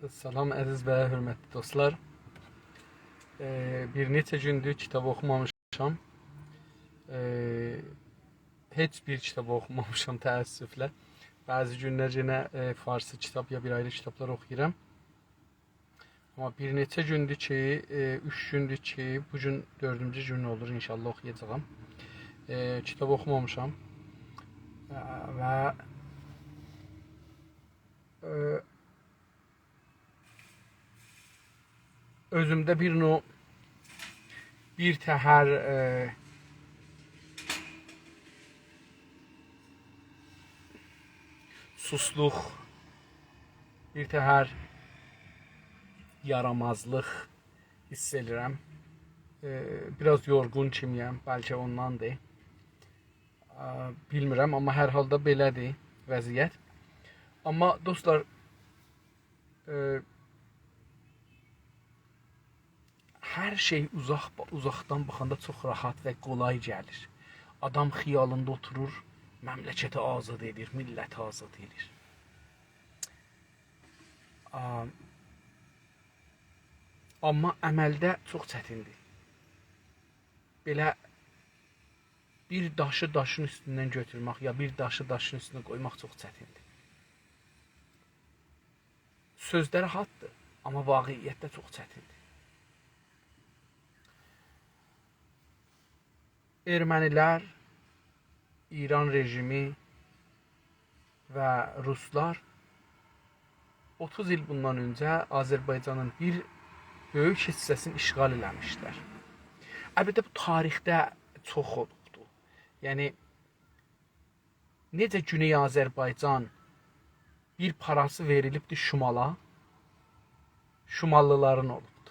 Salam əziz və hörmətli dostlar. Bir neçə gündür kitab oxumamışam. Heç bir kitab oxumamışam təəssüflə. Bəzi günlər yenə farsı kitab ya bir ayrı kitablar oxuyuram. Amma bir neçə gündür ki, 3 gündür ki, bu gün 4-cü gün olur, inşallah oxuyacağam. Kitab oxumamışam. Və özümdə bir təhər susluq, bir təhər yaramazlıq hiss edirəm. Biraz yorğun kimiyəm, bəlkə ondandır. Bilmirəm, amma hər halda belədir vəziyyət. Amma dostlar, hər şey uzaqdan baxanda çox rahat və kolay gəlir. Adam xiyalında oturur, məmləkəti azad edir, milləti azad edir. Amma əməldə çox çətindir. Belə bir daşı daşın üstündən götürmək ya bir daşı daşın üstünə qoymaq çox çətindir. Sözdə rahatdır, amma vaqiiyyətdə çox çətindir. Ermənilər, İran rejimi və Ruslar 30 il bundan öncə Azərbaycanın bir böyük hissəsini işğal eləmişlər. Əlbəttə bu tarixdə çox olubdu. Yəni necə Güney Azərbaycan bir parası verilibdi Şimala, Şimallıların olubdu.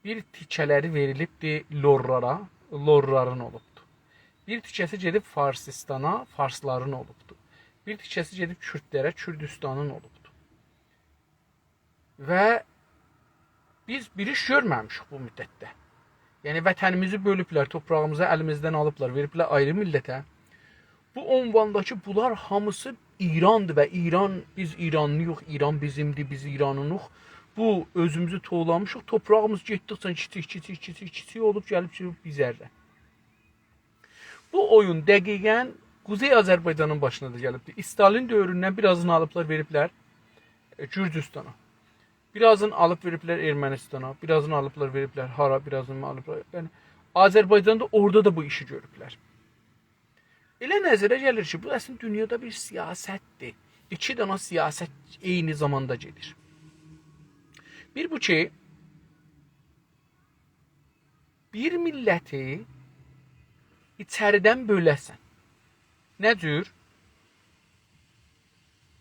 Bir tikələri verilibdi Lorlara, Lorların olubdu. Bir tikəsi gedib Farsistana, Farsların olubdu. Bir tikəsi gedib Kürdlərə, Kürdistanın olubdu. Və biz bir iş görməmişik bu müddətdə. Yəni vətənimizi bölüblər, toprağımızı əlimizdən alıblar, veriblər ayrı millətə. Bu ünvandakı bunlar hamısı İrandır və İran, biz İranlıyıq, İran bizimdir, biz İranlıyıq. Bu özümüzü toğlamışıq, toprağımız getdikcə kiçik olub gəlib bizərdə. Bu oyun dəqiqən Kuzey Azərbaycanın başına da gəlibdir. Stalin dövründən birazını alıblar, veriblər Gürcüstana. Birazını alıb veriblər Ermənistana, birazını alıblar veriblər hara, birazını alıblar. Yəni Azərbaycanda orada da bu işi görüblər. Elə nəzərə gəlir ki, bu əslində dünyada bir siyasətdir. İki dana siyasət eyni zamanda gedir. Bir bu ki, bir milləti içəridən böləsən. Nə cür?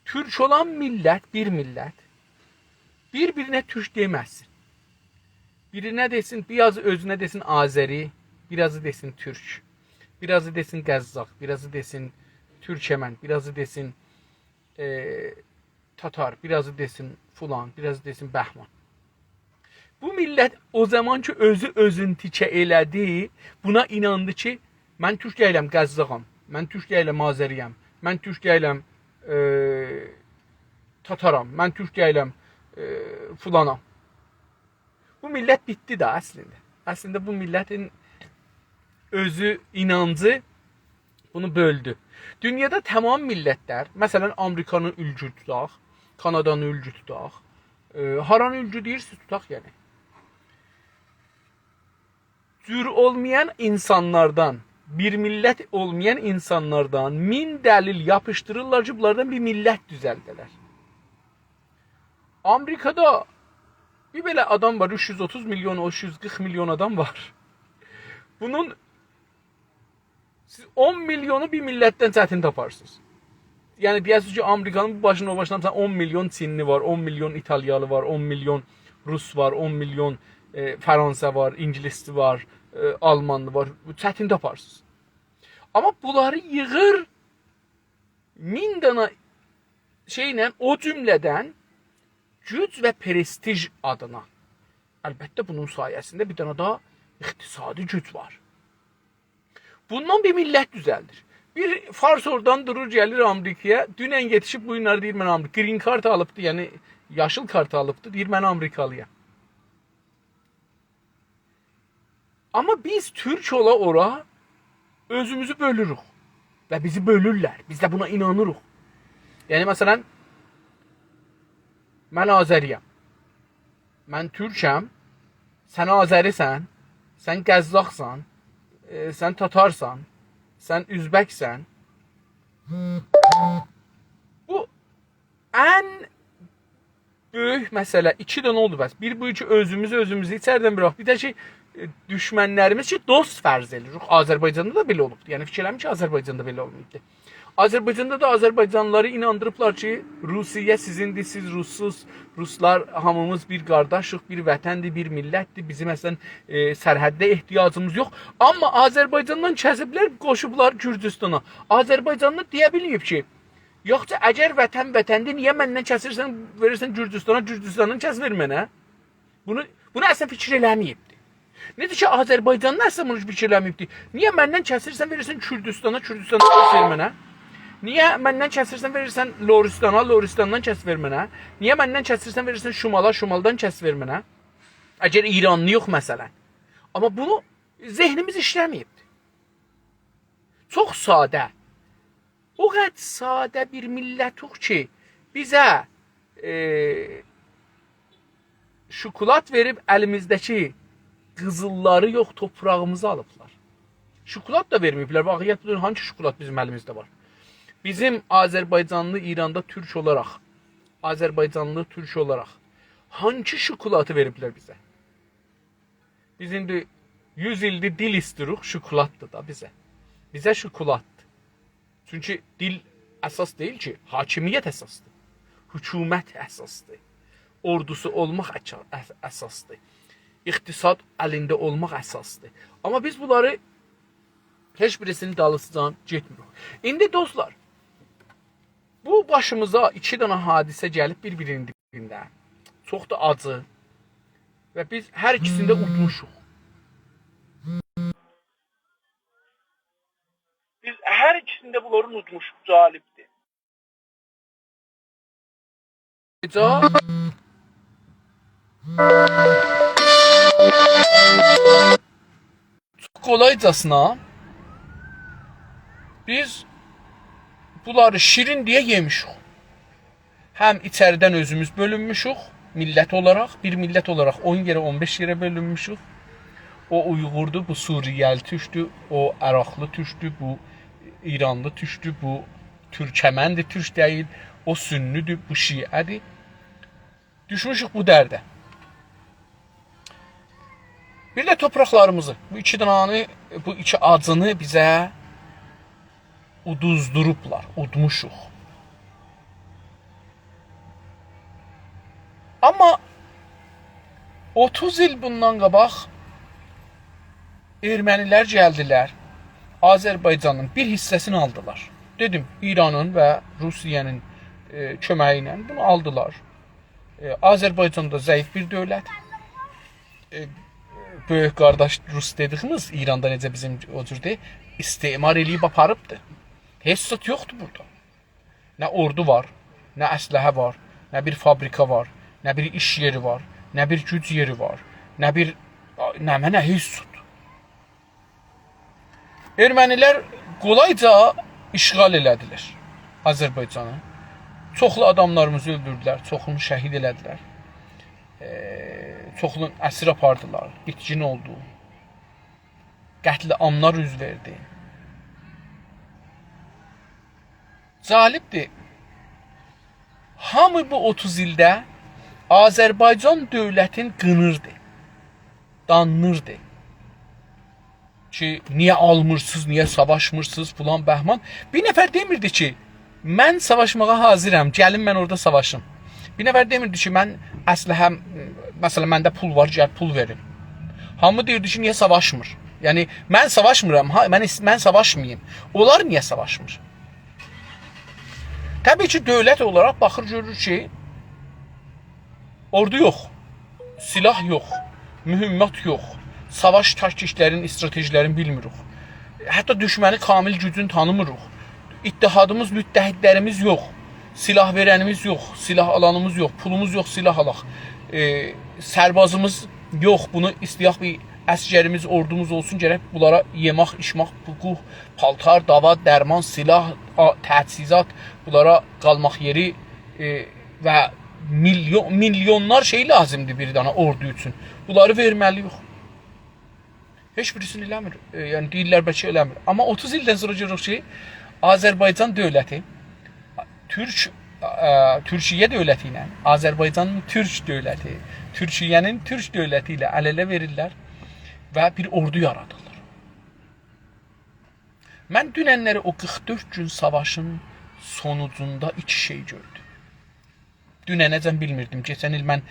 Türk olan millət, bir millət, bir-birinə türk deməsin. Birinə desin, birazı özünə desin Azəri, birazı desin türk, birazı desin Qəzzaq, birazı desin Türkəmən, birazı desin Tatar, birazı desin Fulan, birazı desin Bəhman. Bu millət o zaman ki özün tikə elədi, buna inandı ki, mən türk deyiləm Qəzzağam, mən türk deyiləm Azəriyəm, mən türk deyiləm Tataram, mən türk deyiləm Fulanam. Bu millət bitdi də əslində. Əslində bu millətin özü, inancı bunu böldü. Dünyada tamam millətlər, məsələn Amerikanı ülgü tutaq, Kanadanı ülgü tutaq, haranı ülgü deyirsiz tutaq yəni. Cür olmayan insanlardan, bir millət olmayan insanlardan 1000 dəlil yapışdırırlar ki, bunlardan bir millət düzəldələr. Amerikada bir belə adam var, 330 milyon, 340 milyon adam var. Bunun siz 10 milyonu bir millətdən çətin taparsınız. Yəni deyəsiniz ki, Amerikanın bu başına o başına 10 milyon Çinli var, 10 milyon İtalyalı var, 10 milyon Rus var, 10 milyon Fransa var, İngilisli var, Almanlı var. Çətin taparsınız. Amma bunları yığır 1000 dana şeylə, o cümlədən güc və prestij adına. Əlbəttə bunun sayəsində bir dana da iqtisadi güc var. Bundan bir millət düzəldir. Bir Fars oradan durur, gəlir Amerikaya. Dünən yetişib bu günlər deyir, mən Amerika green card alıbdı, yəni yaşıl kartı alıbdı. Deyir mən Amerikalıyam. Amma biz türk ola ora özümüzü bölürük. Və bizi bölürlər. Biz də buna inanırıq. Yəni məsələn mən Azəriyəm. Mən türkəm. Sən Azərisən. Sən Qəzzaqsan. Sən Tatarsan. Sən Üzbəksən. Bu ən böyük məsələ. İki dənə oldu bəs. Bir bu iki özümüzü içərdən bıraq. Bir də ki düşmənlərimiz ki dost fərz edirik. Azərbaycanda da belə olubdu. Yəni fikirlərim ki Azərbaycanda belə olmayıbdı. Azərbaycanda da Azərbaycanlıları inandırıblar ki Rusiya sizindir, siz russuz, ruslar hamımız bir qardaşıq, bir vətəndir, bir millətdir. Bizim məsələn sərhəddə ehtiyacımız yox. Amma Azərbaycandan kəsiblər, qoşublar Gürcüstana. Azərbaycanlı deyə bilməyib ki, yoxsa əgər vətən vətəndir, niyə məndən kəsirsən, verirsən Gürcüstana, Gürcüstandan kəs ver mənə? Bunu əslən fikir eləməyibdi. Nedir ki Azərbaycanlı əslən bunu fikir eləməyibdi. Niyə məndən kəsirsən, verirsən Kürdistana, Kürdistandan kəs ver mənə? Niyə məndən kəsirsən, verirsən Loristana, Loristandan kəs ver mənə? Niyə məndən kəsirsən, verirsən Şimala, Şimaldan kəs ver mənə? Əgər İranlı yox məsələn. Amma bunu zehnimiz işləməyibdi. Çox sadə. O qədər sadə bir millətuq ki, bizə şokolad verib əlimizdəki qızılları yox, toprağımızı alıblar. Şokolad da verməyiblər. Vaqiət budur, hangi şokolad bizim əlimizdə var? Bizim Azərbaycanlı İranda türk olaraq, Azərbaycanlı türk olaraq hangi şokoladı veriblər bizə? Biz indi 100 ildir dil istirik, şokoladdır da bizə. Bizə şokoladdır. Çünki dil əsas deyil ki, hakimiyyət əsasdır. Hökumət əsasdır. Ordusu olmaq əsasdır. İqtisad əlində olmaq əsasdır. Amma biz bunları heç birisinin dalısıcan getmirik. İndi dostlar, bu başımıza iki dənə hadisə gəlib bir-birinin dibində. Çox da acı və biz hər ikisində udmuşuq. Biz hər ikisində bunların udmuşuq, calibdir. Çox kolaycasına biz bunları şirin diye yemişik. Hem içeriden özümüz bölünmüşük, millet olarak, bir millet olarak 10 yere 15 yere bölünmüşük. O Uygurdu, bu Suriyeli Türk'tü, o Iraklı Türk'tü, bu İranlı Türk'tü, bu Türkmendi Türk değil, o Sünnüdür, bu Şii'dir. Düşmüşük bu dərdə. Bir de topraklarımızı, bu iki dənanı, bu iki acını bizə uduzdurublar, udmuşuq. Amma 30 il bundan qabaq ermənilər gəldilər, Azərbaycanın bir hissəsini aldılar. Dedim, İranın və Rusiyanın köməyi ilə bunu aldılar. Azərbaycanda zəif bir dövlət. Böyük qardaş Rus dediyimiz İranda necə bizim o cürdə istimar eləyib aparıbdı. Heç zat yoxdur burada. Nə ordu var, nə əsləhə var, nə bir fabrika var, nə bir iş yeri var, nə bir güc yeri var, nə bir nə heç zat. Ermənilər qolayca işğal elədilər Azərbaycanı. Çoxlu adamlarımızı öldürdülər, çoxunu şəhid elədilər. Çoxlu əsir apardılar, itkin oldu. Qətli amlar üz verdi. Calibdir. Hamı bu 30 ildə Azərbaycan dövlətin qınırdı, danırdı. Ki, niyə almırsınız, niyə savaşmırsınız filan bəhman. Bir nəfər demirdi ki, mən savaşmağa hazıram, gəlin mən orada savaşım. Bir nəfər demirdi ki, mən əsləhəm, məsələn, məndə pul var, gəl pul verin. Hamı deyirdi ki, niyə savaşmır? Yəni, mən savaşmıram, mən savaşmayayım. Onlar niyə savaşmır? Təbii ki, dövlət olaraq baxır, görür ki, ordu yox, silah yox, mühimmat yox, savaş taktiklərin, stratejilərini bilmirik. Hətta düşməni kamil gücünü tanımırıq. İttihadımız, müttəhidlərimiz yox. silah verənimiz yox, silah alanımız yox, pulumuz yox, silah alaq. Sərbazımız yox, bunu istəyək bir əsgərimiz, ordumuz olsun, gərək bunlara yemək, içmək, hüquq, paltar, dava, dərman, silah, təchizat, bunlara qalmaq yeri və milyonlar şey lazımdır bir dana ordu üçün. Bunları verməliyik. Heç birisini eləmir. Yəni deyirlər bəlkə eləmir. Amma 30 ildən sonra görürük ki, Azərbaycan dövləti Türkiyə dövləti ilə, Azərbaycanın Türk dövləti, Türkiyənin Türk dövləti ilə əl-ələ verirlər və bir ordu yaradırlar. Mən dünənləri o 44 gün savaşın sonucunda iki şey gördüm. Dünənəcən bilmirdim. Keçən il mən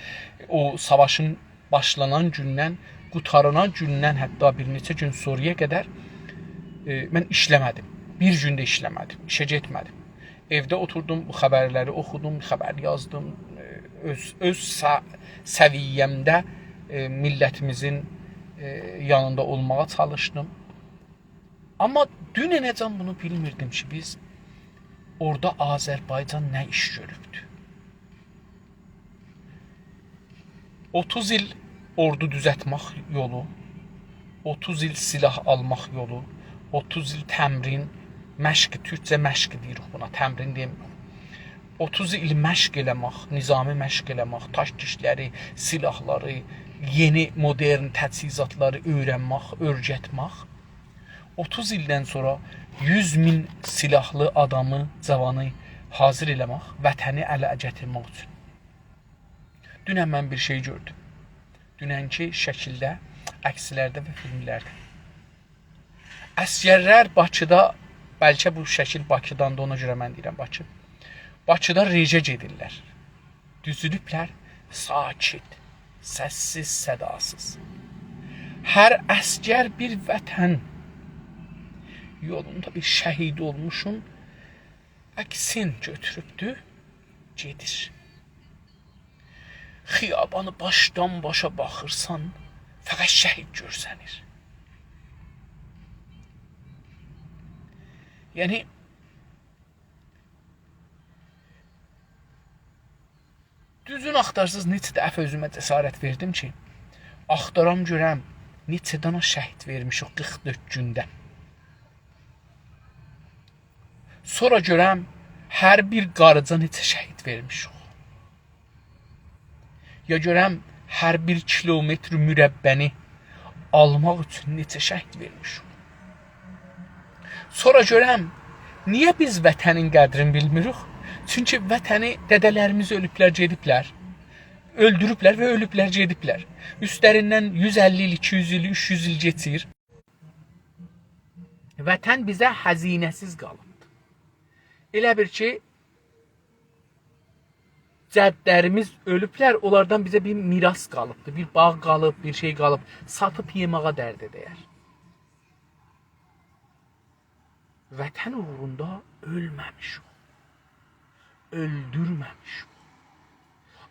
o savaşın başlanan gündən, qutaranan gündən, hətta bir neçə gün sonraya qədər mən işləmədim. Bir gündə işləmədim, işə getmədim. Evdə oturdum, bu xəbərləri oxudum, xəbər yazdım. Öz səviyyəmdə millətimizin yanında olmağa çalışdım. Amma dünənəcən bunu bilmirdim ki, biz orada Azərbaycan nə iş görübdü. 30 il ordu düzəltmək yolu, 30 il silah almaq yolu, 30 il təmrin, məşq, türkcə məşq deyirik buna, təmrin demirik. 30 il məşq eləmək, nizami məşq eləmək, taş dişləri, silahları, yeni modern təchizatları öyrənmək, öyrətmək. 30 ildən sonra 100 min silahlı adamı, cavanı hazır eləmək, vətəni ələ gətirmək üçün. Dünən mən bir şey gördüm. Dünənki şəkildə, əkslərdə və filmlərdə. Əsgərlər Bakıda, bəlkə bu şəkil Bakıdan da, ona görə mən deyirəm Bakı. Bakıda rejə gedirlər. Düzülüblər, sakit, səssiz, sədasız. Hər əsgər bir vətən yolunda bir şəhid olmuşun əksin götürübdü, gedir. Xiyabanı başdan başa baxırsan, fəqət şəhid görsənir. Yəni, düzün axtarsız neçə dəfə özümə cəsarət verdim ki, axtaram görəm, neçə dana şəhid vermişik 44 gündə. Sonra görəm, hər bir qarıca neçə şəhid vermişik. Ya görəm, hər bir kilometr mürəbbəni almaq üçün neçə şəhid vermişik. Sonra görəm, niyə biz vətənin qədrini bilmirik? Çünki vətəni dədələrimiz ölüblər, gediblər. Öldürüblər və ölüblər, gediblər. Üstlərindən 150 il, 200 il, 300 il geçir. Vətən bizə xəzinəsiz qalıbdır. Elə bir ki, cəddlərimiz ölüblər, onlardan bizə bir miras qalıbdır. Bir bağ qalıb, bir şey qalıb. Satıb yemağa dərd edər. Vətən uğrunda ölməmişik. Öldürməmişik.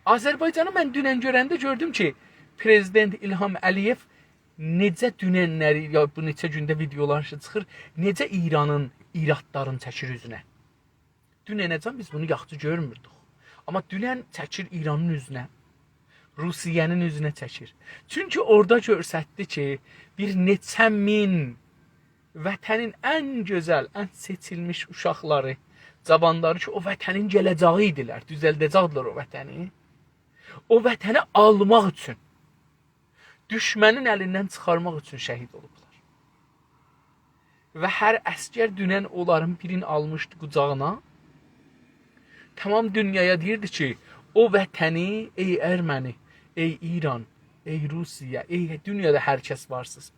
Azərbaycanı mən dünən görəndə gördüm ki, Prezident İlham Əliyev necə dünənləri, ya bu neçə gündə videolar çıxır, necə İranın iradlarını çəkir üzünə. Dünənəcən biz bunu yaxşı görmürdük. Amma dünən çəkir İranın üzünə, Rusiyanın üzünə çəkir. Çünki orada görsətdi ki, bir neçə min vətənin ən gözəl, ən seçilmiş uşaqları, cavanları ki, o vətənin gələcəyi idilər, düzəldəcəkdilər o vətəni. O vətəni almaq üçün, düşmənin əlindən çıxarmaq üçün şəhid olublar. Və hər əsgər dünən onların birini almışdı qucağına. Tamam dünyaya deyirdi ki, o vətəni, ey Erməni, ey İran, ey Rusiya, ey dünyada hər kəs varsınız.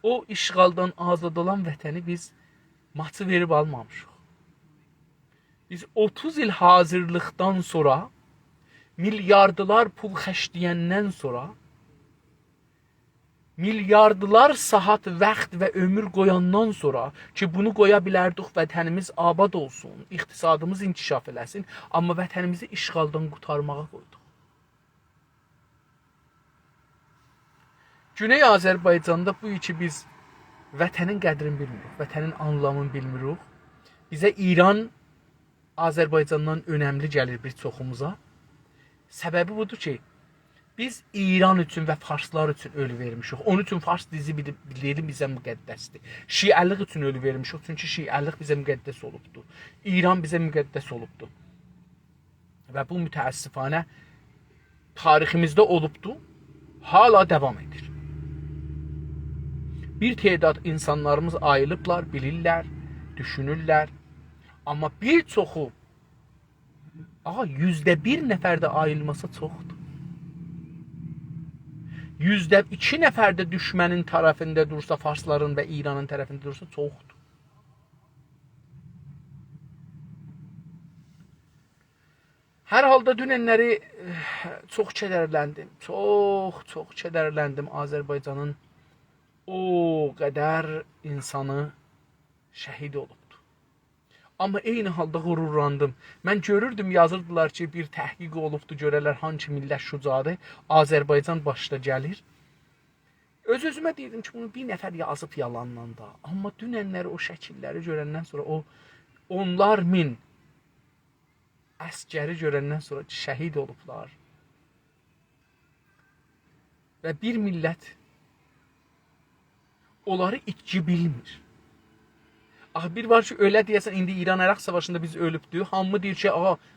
O işğaldan azad olan vətəni biz maçı verib almamışıq. Biz 30 il hazırlıqdan sonra, milyardılar pul xərcləyəndən sonra, milyardılar saat, vaxt və ömür qoyandan sonra ki, bunu qoya bilərdik, vətənimiz abad olsun, iqtisadımız inkişaf eləsin, amma vətənimizi işğaldan qurtarmağa qoyduq. Güney Azərbaycanda bu iki biz vətənin qədrini bilmirik, vətənin anlamını bilmirik. Bizə İran Azərbaycandan önəmli gəlir bir çoxumuza. Səbəbi budur ki, biz İran üçün və farslar üçün ölü vermişik. Onun üçün fars dizi dili bizə müqəddəsdir. Şiəlik üçün ölü vermişik. Çünki şiəlik bizə müqəddəs olubdur. İran bizə müqəddəs olubdur. Və bu mütəəssifanə tariximizdə olubdur. Hala devam edir. Bir tədad insanlarımız ayılıblar, bilirlər, düşünürlər. Amma bir çoxu, %1 nəfər də ayılmasa çoxdur. %2 nəfər də düşmənin tərəfində dursa, farsların və İranın tərəfində dursa çoxdur. Hər halda dünənləri çox kədərləndim. Çox kədərləndim. Azərbaycanın o qədər insanı şəhid olubdu. Amma eyni halda qürurlandım. Mən görürdüm, yazırdılar ki, bir təhqiq olubdu, görələr hangi millət şücadır. Azərbaycan başda gəlir. Öz-özümə deyirdim ki, bunu bir nəfər yazıb yalandan da. Amma dünənləri o şəkilləri görəndən sonra, o onlar min əskəri görəndən sonra şəhid olublar. Və bir millət onları itki bilmir. Bir var ki, öyle deyəsən, indi İran-Əraq savaşında biz ölübdük. Hamı deyir ki,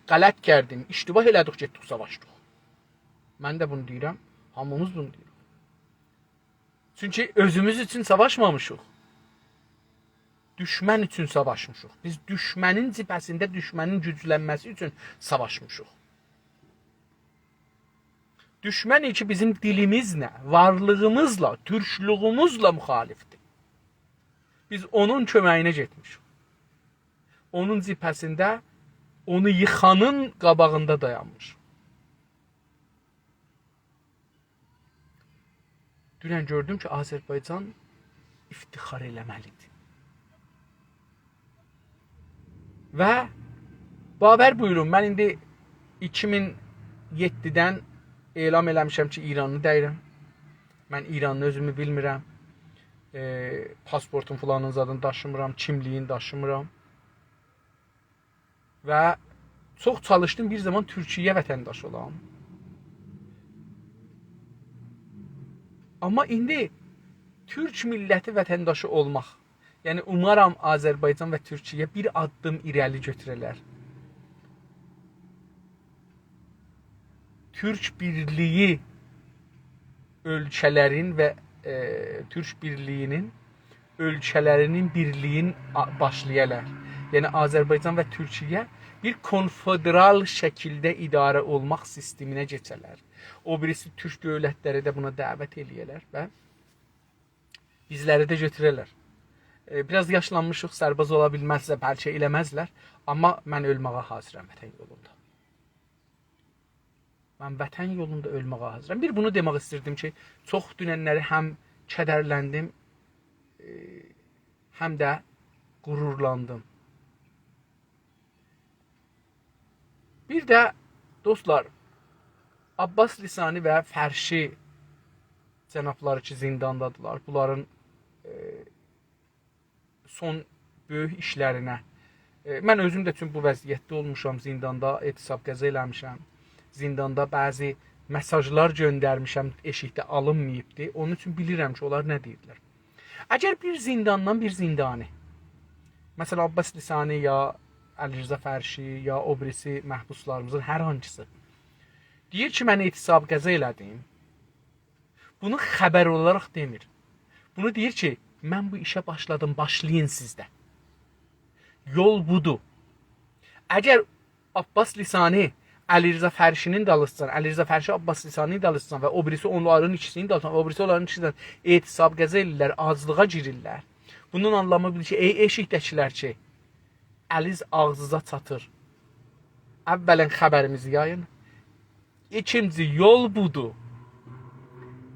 qələt gəldim, iştibah elədik, getdik, savaşdıq. Mən də bunu deyirəm, hamımız bunu deyirik. Çünki özümüz üçün savaşmamışıq. Düşmən üçün savaşmışıq. Biz düşmənin cibhəsində düşmənin güclənməsi üçün savaşmışıq. Düşmən ki, bizim dilimizlə, varlığımızla, türklüğümüzlə müxalifdir. Biz onun köməyinə getmişik. Onun cibhəsində, onu yıxanın qabağında dayanmışıq. Dünən gördüm ki, Azərbaycan iftixar eləməlidir. Və baver buyurun, mən indi 2007-dən elan eləmişəm ki, İranlı deyirəm. Mən İranlı özümü bilmirəm. Pasportun falanın zadını daşımıram, kimliyin daşımıram. Və çox çalışdım bir zaman Türkiyə vətəndaşı olam. Amma indi Türk milləti vətəndaşı olmaq, yəni umaram Azərbaycan və Türkiyə bir addım irəli götürələr. Türk birliyi ölkələrin və Türk birliyinin ölkələrinin birliyin başlayalar. Yəni Azərbaycan və Türkiyə bir konfederal şəkildə idarə olmaq sisteminə keçələr. O birisi Türk dövlətləri də buna dəvət eləyələr və bizləri də götürərlər. Biraz yaşlanmışıq, sərbaz ola bilməzsə, bəlkə eləməzlər, amma mən ölməyə hazıram vətən yolunda. Mən vətən yolunda ölməyə hazıram. Bir bunu demək istirdim ki, çox dünənləri həm kədərləndim, həm də qürurlandım. Bir də dostlar, Abbas Lisani və Fərşi cənabları ki, zindandadılar. Bunların son böyük işlərinə. Mən özüm də üçün bu vəziyyətdə olmuşam, zindanda etisab qəza eləmişəm. Zindanda bəzi mesajlar göndərmişəm, eşikdə alınmayıbdı. Onun üçün bilirəm ki, onlar nə deyirlər. Əgər bir zindandan bir zindani, məsələn Abbas Lisani ya Əli Rza Fərşi ya o birisi məhbuslarımızın hər hansısı deyir ki, mən etisab qəza elədim, bunu xəbər olaraq demir. Bunu deyir ki, mən bu işə başladım, başlayın sizdə. Yol budur. Əgər Abbas Lisani Əli Rza Fərşinin dalısından, Əli Rza Fərşi Abbas Lisani'nin dalısından və o birisi onların ikisinin dalısından, o birisi onların ikisindən etisab qəza edirlər, acılığa girirlər. Bunun anlamı budur ki, ey eşikdəkilər ki, əliz ağzınıza çatır. Əvvələn xəbərimizi yayın. İkinci yol budur.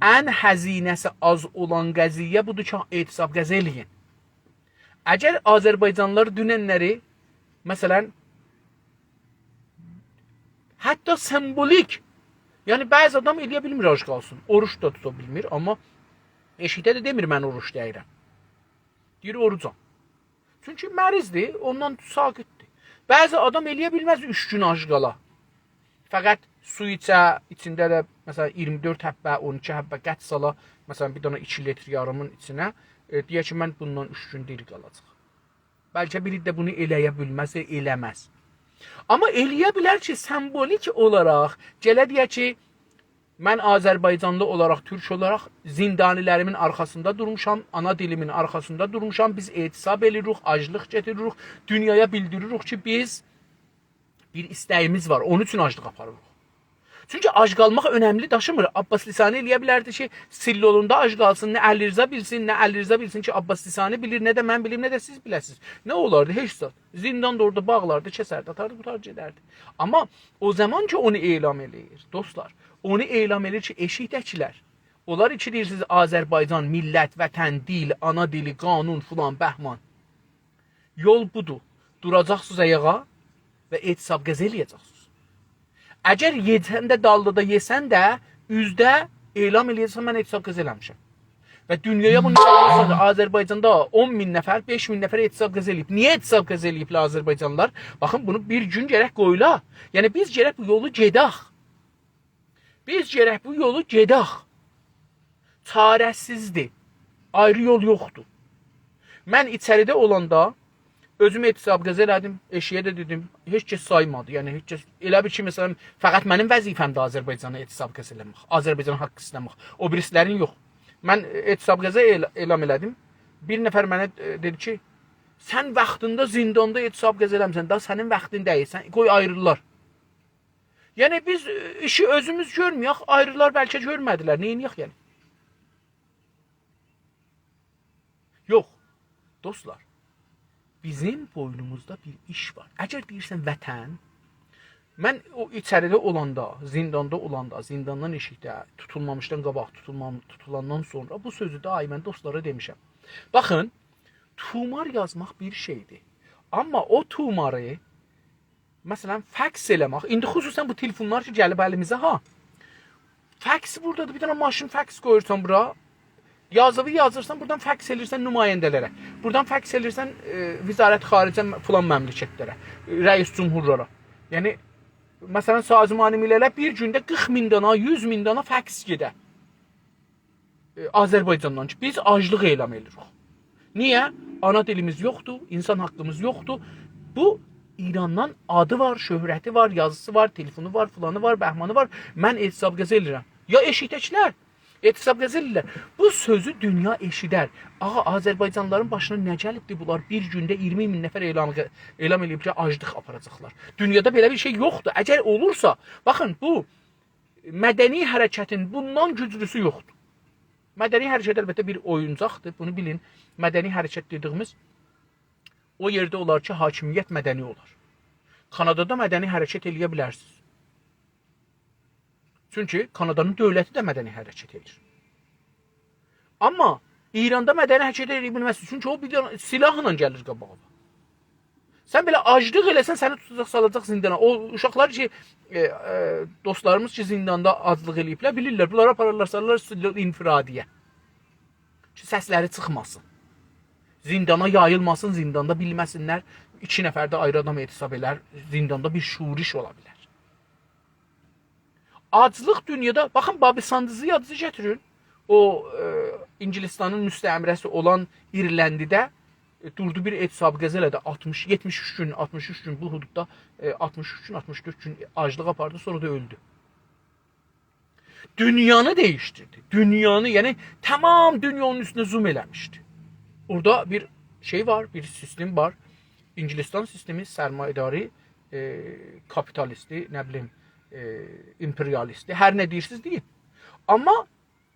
Ən həzinəsi az olan qəziyyə budur ki, etisab qəza eləyin. Əgər Azərbaycanlılar dünənləri, məsələn, hətta sembolik, yəni bəzi adam eləyə bilmir ac qalsın, oruç da tuta bilmir, amma eşikdə də demir mən oruç deyirəm. Deyir orucam. Çünki mərizdir, ondan sakitdir. Bəzi adam eləyə bilməz 3 gün ac qala. Fəqət su içə, içində də məsələn 24 həbbə, 12 həbbə qət sala, məsələn bir dənə 2 litr yarımın içinə, deyə ki mən bundan 3 gün diri qalacaq. Bəlkə biri də bunu eləyə bilməz, eləməz. Amma eləyə bilər ki, sembolik olaraq gələ deyə ki, mən Azərbaycanlı olaraq, türk olaraq zindanilərimin arxasında durmuşam, ana dilimin arxasında durmuşam, biz etisab edirik, aclıq getiririk, dünyaya bildiririk ki, biz bir istəyimiz var, onun üçün aclıq aparırıq. Çünki ac qalmaq önəmli daşımır. Abbas Lisani eləyə bilərdi ki, Sillolunda ac qalsın, nə Əli Rza bilsin, nə Əli Rza bilsin ki, Abbas Lisani bilir, nə də mən bilim, nə də siz biləsiniz. Nə olardı? Heç zat. Zindan da orada bağlardı, kəsərdi, atardı, qutardı, gedərdi. Amma o zaman ki, onu elam eləyir, dostlar, onu elam edir ki, eşikdəkilər, onlar iki deyirsiniz, Azərbaycan, millət, vətən, dil, ana dili, qanun, filan, bəhman. Yol budur. Duracaqsınız ayağa və etisab qəzə eləyəcəksiniz. Əgər yesən də dalda yesən də üzdə elam eləyəcəksən, mən etisab qəzə eləmişəm. Və dünyaya bunu salırsa Azərbaycanda 10.000 nəfər, 5.000 nəfər etisab qəzə eləyib. Niyə etisab qəzə eləyiblər Azərbaycanlılar? Baxın, bunu bir gün gərək qoyula. Yəni biz gərək bu yolu gedək. Biz gərək bu yolu gedək. Çarəsizdir. Ayrı yol yoxdur. Mən içəridə olanda özüm etisab qəzə elədim, eşiyə də dedim, heç kəs saymadı. Yəni heç kəs elə bir ki, məsələn, fəqət mənim vəzifəmdə Azərbaycana etisab qəzə eləmək, Azərbaycan haqqı istəmək. O birislərin yox. Mən etisab qəzə elam elədim. Bir nəfər mənə dedi ki, sən vaxtında zindanda etisab qəzə eləmisən, daha sənin vaxtın deyil, sən qoy ayrılırlar. Yəni biz işi özümüz görməyək, ayrılar bəlkə görmədilər. Neyiniyək yəni? Yox, dostlar. Bizim boynumuzda bir iş var. Əgər deyirsən vətən, mən o içəridə olanda, zindanda olanda, zindandan eşikdə, tutulmamışdan qabaq, tutulandan sonra bu sözü də mən dostlara demişəm. Baxın, tumar yazmaq bir şeydir. Amma o tumarı, məsələn, fəks eləmək, indi xüsusən bu telefonlar ki, gəlib əlimizə, fəks buradadır, bir dənə maşın fəks qoyursan bura, yazılı yazırsan, buradan fəks elirsən nümayəndələrə. Buradan fəks elirsən Vizarət Xaricə filan məmləkətlərə, rəis cümhurlara. Yəni, məsələn, sazimani millələr bir gündə 40.000 dana, 100.000 dana fəks gedə. Azərbaycandan ki, biz aclıq elam edirik. Niyə? Ana dilimiz yoxdur, insan haqqımız yoxdur. Bu, İrandan adı var, şöhrəti var, yazısı var, telefonu var, filanı var, bəhmanı var. Mən etisab qəzə elirəm. Ya eşikdəkilər? Etisab qəzə eləyirlər. Bu sözü dünya eşidər. Ağa, Azərbaycanlıların başına nə gəlibdir bunlar? Bir gündə 20.000 nəfər elam eləyib ki, aclıq aparacaqlar. Dünyada belə bir şey yoxdur. Əgər olursa, baxın, bu mədəni hərəkətin bundan güclüsü yoxdur. Mədəni hərəkət əlbəttə bir oyuncaqdır. Bunu bilin. Mədəni hərəkət dediyimiz o yerdə olar ki, hakimiyyət mədəni olar. Kanadada mədəni hərəkət eləyə bilərsiniz. Çünki Kanadanın dövləti də mədəni hərəkət edir. Amma İranda mədəni hərəkət edə bilməzsiniz. Çünki o bir silahla gəlir qabağa. Sən belə aclıq eləsən, səni tutacaq, salacaq zindana. O uşaqlar ki, dostlarımız ki, zindanda aclıq eləyiblər, bilirlər. Bunlara apararlar, salırlar infiradiyə. Ki, səsləri çıxmasın. Zindana yayılmasın, zindanda bilməsinlər. 2 nəfər də ayrı adam etisab elər. Zindanda bir şuriş ola bilər. Aclıq dünyada, baxın, Babi Sandızı yadınıza gətirin. O İngilistanın müstəmrəsi olan İrləndidə durdu bir etisab qəzə elədi. 73 gün bu hududda 63 gün, 64 gün aclıq apardı, sonra da öldü. Dünyanı değiştirdi. Dünyanı, yəni tamam dünyanın üstünə zoom eləmişdi. Orada bir şey var, bir sistem var. İngilistan sistemi sərmayədarı, kapitalisti, nə bilim, imperialisti, hər nə deyirsiniz deyin. Amma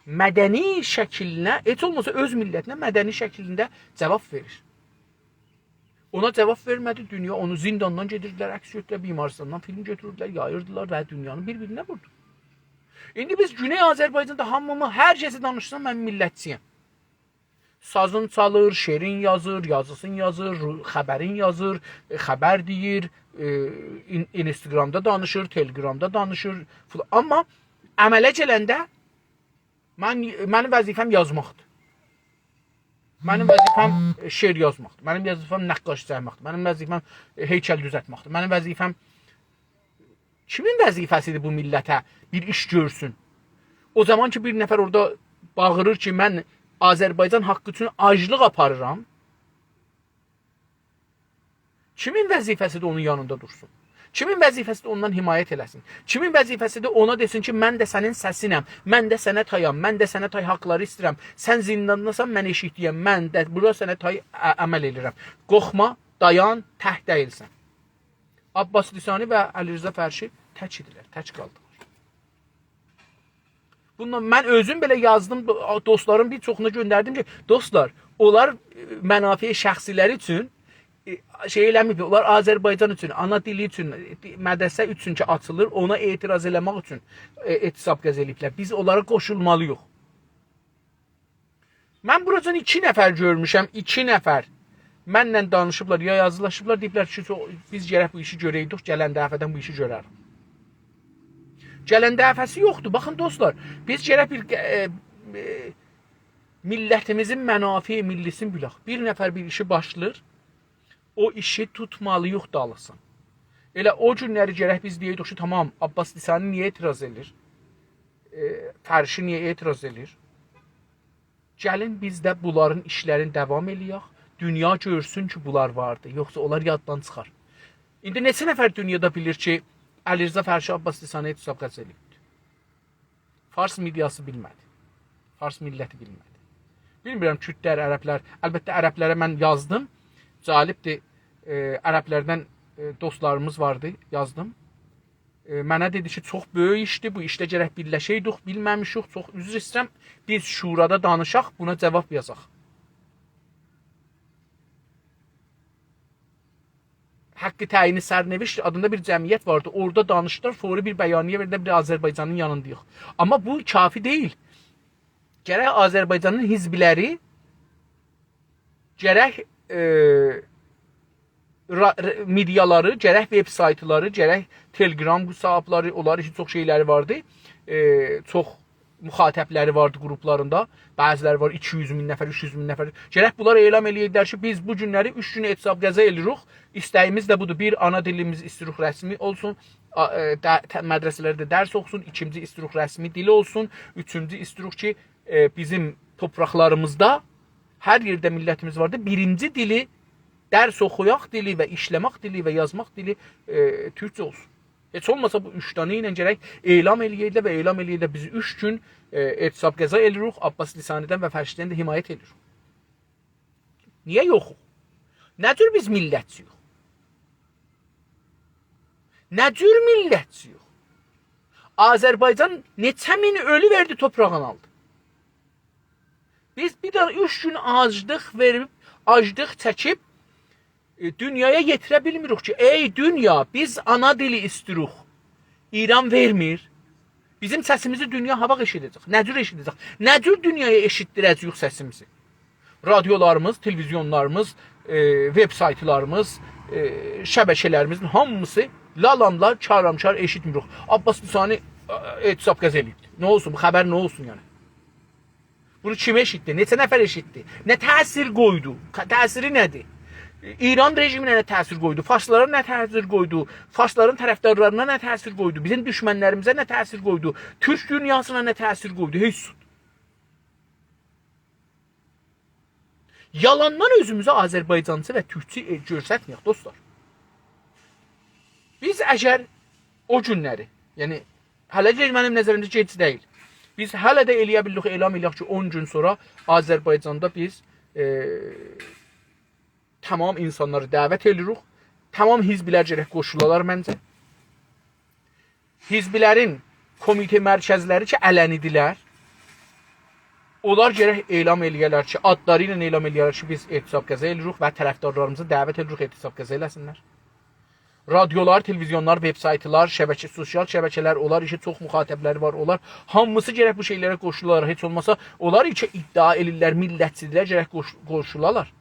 mədəni şəklinə, heç olmasa öz millətinə mədəni şəklində cavab verir. Ona cavab vermədi, dünya onu zindandan gedirdilər, əks götürürlər, bimarstandan film götürürdülər, yayırdılar və dünyanı bir-birinə vurdu. İndi biz Güney Azərbaycanda hamımı, hər kəsi danışsam, mən millətçiyəm. Sazın çalır, şerin yazır, yazısın yazır, xəbərin yazır, xəbər deyir, Instagramda danışır, Telegramda danışır. Amma əmələ gələndə mənim vəzifəm yazmaqdır. Mənim vəzifəm şeir yazmaqdır. Mənim vəzifəm nəqqaş saymaqdır. Mənim vəzifəm heykəl düzəltməkdir. Mənim vəzifəm kimin vəzifəsidir bu millətə bir iş görsün? O zaman ki bir nəfər orada bağırır ki mən Azərbaycan haqqı üçün aclıq aparıram. Kimin vəzifəsidir onun yanında dursun? Kimin vəzifəsidir ondan himayət eləsin? Kimin vəzifəsidir ona desin ki, mən də sənin səsinəm, mən də sənə tayam, mən də sənə tay haqları istəyirəm. Sən zindandasan, mən eşitdiyəm, mən də bura sənə tay əməl edirəm. Qorxma, dayan, təh deyilsən. Abbas Lisani və Əli Rza Fərşi tək idilər, tək qaldılar. Bundan mən özüm belə yazdım, dostlarım bir çoxuna göndərdim ki, dostlar, onlar mənafi şəxsiləri üçün şey eləməyib, onlar Azərbaycan üçün, ana dili üçün, mədrəsə üçün ki açılır, ona etiraz eləmək üçün etisab qəz eləyiblər. Biz onlara qoşulmalıyıq. Mən buracan 2 nəfər görmüşəm, 2 nəfər mənlə danışıblar, ya yazılaşıblar, deyiblər ki, biz gərək bu işi görəydik, gələn dəfədən bu işi görərik. Gələn dəfəsi yoxdur. Baxın dostlar, biz gərək bir millətimizin mənafi, millisin bilək. Bir nəfər bir işi başlayır, o işi tutmalıyıq dalısın. Elə o günləri gərək biz deyək ki, tamam, Abbas Lisani niyə etiraz edir? Fərşi niyə etiraz edir? Gəlin biz də bunların işlərini davam eləyək. Dünya görsün ki, bunlar vardı. Yoxsa onlar yaddan çıxar. İndi neçə nəfər dünyada bilir ki, Əli Rza Fərşi Abbas Lisani etisab qəz eləyibdir? Fars mediası bilmədi. Fars milləti bilmədi. Bilmirəm, kürdlər, ərəblər. Əlbəttə, ərəblərə mən yazdım. Cəlibdir, ərəblərdən dostlarımız vardı, yazdım. Mənə dedi ki, çox böyük işdir, bu işdə gərək birləşəydik, bilməmişik, çox üzr istəyirəm. Biz şurada danışaq, buna cavab yazaq. Haqqı təyini sərnəviş adında bir cəmiyyət vardı. Orada danışdılar, fori bir bəyaniyyə verdi, bir Azərbaycanın yanındayıq. Amma bu kafi deyil. Gərək Azərbaycanın hizbiləri, gərək mediaları, gərək web saytları, gərək Telegram hesabları, onlar için çox şeyləri vardı. Çox müxatəbləri vardı qruplarında. Bəziləri var 200 min nəfər, 300 min nəfər. Gərək bunlar elan eləyirlər ki, biz bu günləri 3 gün etisab qəza eləyirik. İstəyimiz də budur. Bir, ana dilimiz istiruq rəsmi olsun. Mədrəsələrdə dərs oxusun. İkinci, istiruq rəsmi dili olsun. Üçüncü, istiruq ki, bizim topraklarımızda hər yerdə millətimiz vardı. Birinci dili, dərs oxuyaq dili və işləmək dili və yazmaq dili türkcə olsun. Heç olmasa bu 3 dənə ilə gərək elam eləyirlər və elam eləyirlər biz 3 gün etisab qəza eləyirik, Abbas Lisanidən və Fərşidən də himayət edirik. Niyə yoxuq? Nə cür biz millətçiyik? Nə cür millətçiyik? Azərbaycan neçə min ölü verdi, toprağını aldı. Biz bir də 3 gün aclıq verib, aclıq çəkib dünyaya yetirə bilmirik ki, ey dünya, biz ana dili istiruq. İran vermir. Bizim səsimizi dünya havaq eşidəcək. Nə cür eşidəcək? Nə cür dünyaya eşitdirəcəyik səsimizi? Radiolarımız, televizyonlarımız, web saytlarımız, şəbəkələrimizin hamısı lalamlar, çaramçar eşitmirik. Abbas Lisani etisab qəza eləyibdir. Nə olsun? Bu xəbər nə olsun yəni? Bunu kim eşitdi? Neçə nəfər eşitdi? Nə təsir qoydu? Təsiri nədir? İran rejiminə nə təsir qoydu? Farslara nə təsir qoydu? Farsların tərəfdarlarına nə təsir qoydu? Bizim düşmənlərimizə nə təsir qoydu? Türk dünyasına nə təsir qoydu? Heç sud. Yalandan özümüzü Azərbaycancı və türkçü görsətməyək dostlar. Biz əgər o günləri, yəni hələ mənim nəzərimdə gec deyil. Biz hələ də eləyə bildik, elam eləyək ki, 10 gün sonra Azərbaycanda biz tamam insanları dəvət edirik. Tamam hizbilər gərək qoşulalar məncə. Hizbilərin komitə mərkəzləri ki, ələnidirlər. Onlar gərək elam eləyərlər ki, adları ilə elam eləyərlər ki, biz etisab qəza eləyirik və tərəfdarlarımızı dəvət edirik etisab qəza eləsinlər. Radiolar, televizyonlar, web saytlar, sosial şəbəkələr, onlar işi çox müxatəbləri var, onlar hamısı gərək bu şeylərə qoşularlar. Heç olmasa onlar içə iddia elirlər, millətçilər gərək qoşularlar.